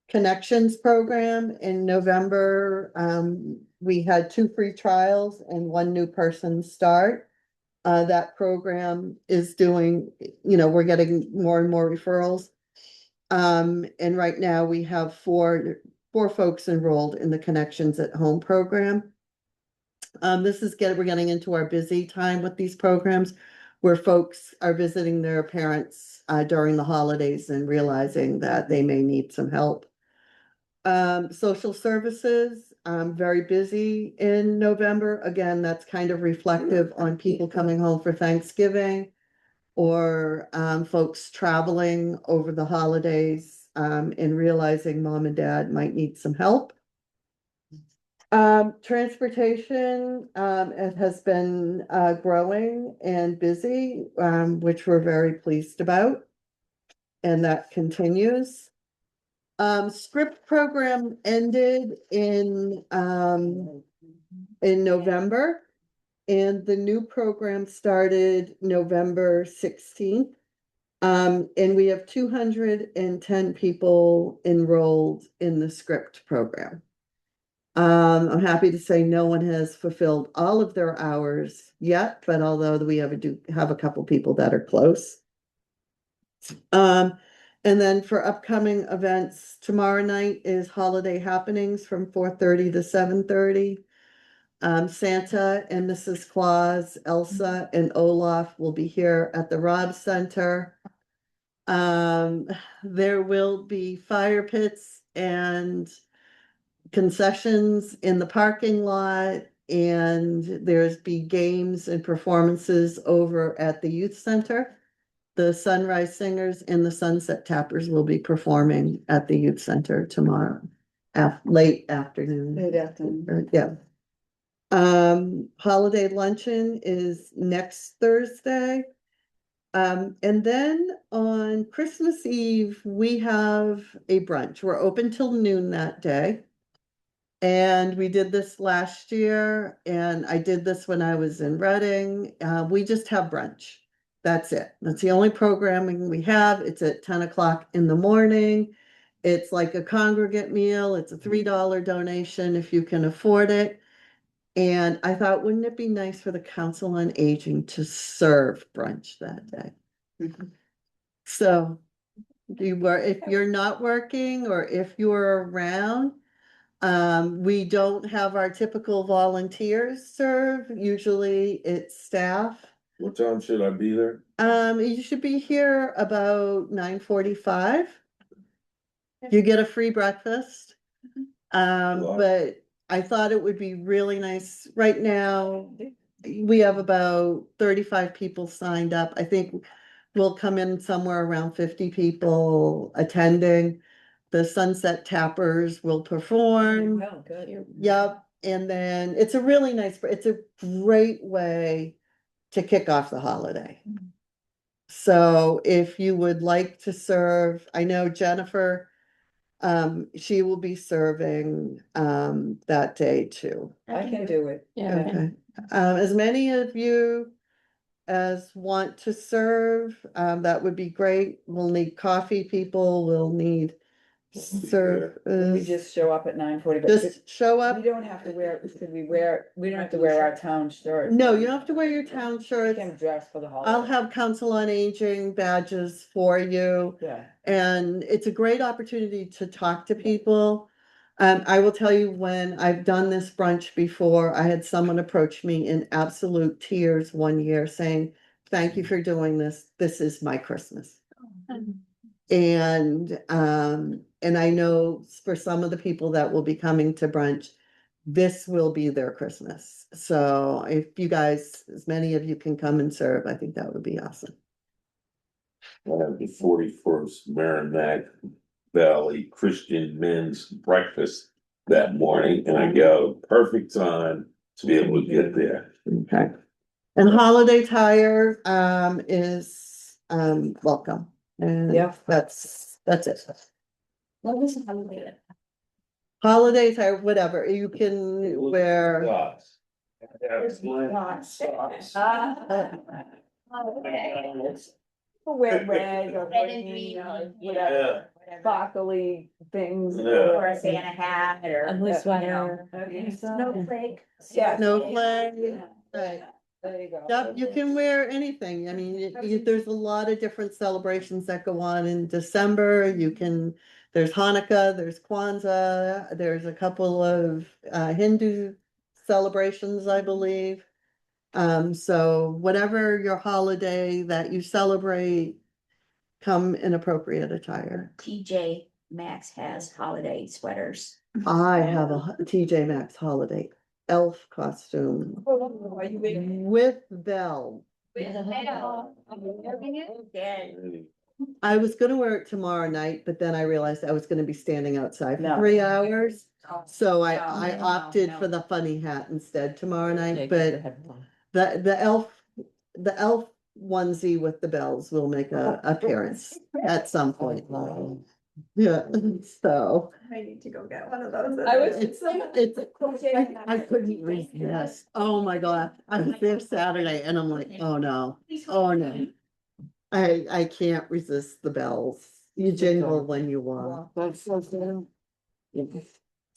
Connections program in November, we had 2 free trials and 1 new person start. That program is doing, we're getting more and more referrals. And right now we have 4 folks enrolled in the Connections at Home program. We're getting into our busy time with these programs where folks are visiting their parents during the holidays and realizing that they may need some help. Social services, very busy in November. Again, that's kind of reflective on people coming home for Thanksgiving or folks traveling over the holidays and realizing mom and dad might need some help. Transportation, it has been growing and busy, which we're very pleased about. And that continues. Script program ended in November. And the new program started November 16th. And we have 210 people enrolled in the script program. I'm happy to say no one has fulfilled all of their hours yet, but although we have a couple people that are close. And then for upcoming events, tomorrow night is holiday happenings from 4:30 to 7:30. Santa and Mrs. Claus, Elsa and Olaf will be here at the Robb Center. There will be fire pits and concessions in the parking lot, and there's be games and performances over at the youth center. The Sunrise Singers and the Sunset Tappers will be performing at the youth center tomorrow, late afternoon. Late afternoon. Yeah. Holiday luncheon is next Thursday. And then on Christmas Eve, we have a brunch. We're open till noon that day. And we did this last year, and I did this when I was in Reading. We just have brunch. That's it. That's the only programming we have. It's at 10 o'clock in the morning. It's like a congregate meal. It's a $3 donation if you can afford it. And I thought, wouldn't it be nice for the Council on Aging to serve brunch that day? So if you're not working or if you're around, we don't have our typical volunteers serve. Usually it's staff. What time should I be there? You should be here about 9:45. You get a free breakfast. Wow. But I thought it would be really nice. Right now, we have about 35 people signed up. I think we'll come in somewhere around 50 people attending. The Sunset Tappers will perform. Oh, good. Yep, and then it's a really nice, it's a great way to kick off the holiday. So if you would like to serve, I know Jennifer, she will be serving, that day too. I can do it. Yeah. Okay, as many of you as want to serve, that would be great. We'll need coffee people, we'll need serve. We just show up at 9:40, but Just show we up. don't have to wear, we don't have to wear our town shirt. No, you don't have to wear your town We shirts. can dress for the holiday. I'll have Council on Aging badges for you. Yeah. And it's a great opportunity to talk to people. I will tell you, when I've done this brunch before, I had someone approach me in absolute tears one year saying, thank you for doing this. This is my Christmas. And I know for some of the people that will be coming to brunch, this will be their Christmas. So if you guys, as many of you can come and serve, I think that would be awesome. I have the 41st Merrimack Valley Christian Men's Breakfast that morning, and I go perfect time to be able to get there. Okay. And holiday tire is welcome. And Yeah. that's it. What was the holiday? Holiday tire, whatever, you can wear. Socks. Yeah, socks. Wear red or Red and green or green. whatever, sparkly things. Yeah. Or a Santa hat or. Ugly sweater. Snowflake. Yeah. Snowflake. Right. There you go. Yep, you can wear anything. I mean, there's a lot of different celebrations that go on in December. There's Hanukkah, there's Kwanzaa, there's a couple of Hindu celebrations, I believe. So whatever your holiday that you celebrate, come in appropriate attire. TJ Maxx has holiday sweaters. I have a TJ Maxx holiday elf costume Are you waiting? with bell. Okay. I was gonna wear it tomorrow night, but then I realized I was gonna be standing outside for No. 3 hours. So I No, opted no. for the funny hat instead tomorrow Yeah, night, get but the headphone. the elf onesie with the bells will make a appearance at some point. Yeah, so I need to go get one of those. I was- I couldn't resist. Oh my God, I was there Saturday and I'm like, oh no, oh no. I can't resist the bells. You jingle when you want. Yeah.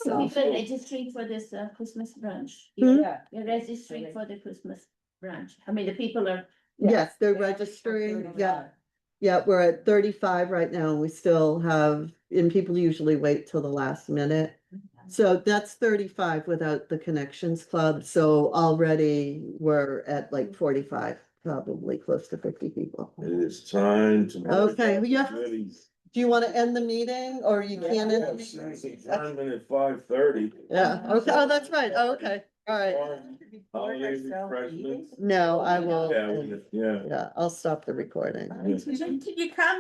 So people registering for this Christmas brunch. Hmm? Yeah. You're registering for the Christmas brunch. I mean, the people are, Yes, they're registering, yeah. Yeah, we're at 35 right now, and we still have, and people usually wait till the last minute. So that's 35 without the Connections Club, so already we're at like 45, probably close to 50 people. It is time to. Okay, yeah. Ready. Do you want to end the meeting, or you can't end the meeting? Adjournment at 5:30. Yeah, okay, oh, that's right, oh, okay, all right. Holiday refreshments. No, I will, Yeah, yeah. yeah, I'll stop the recording. Did you come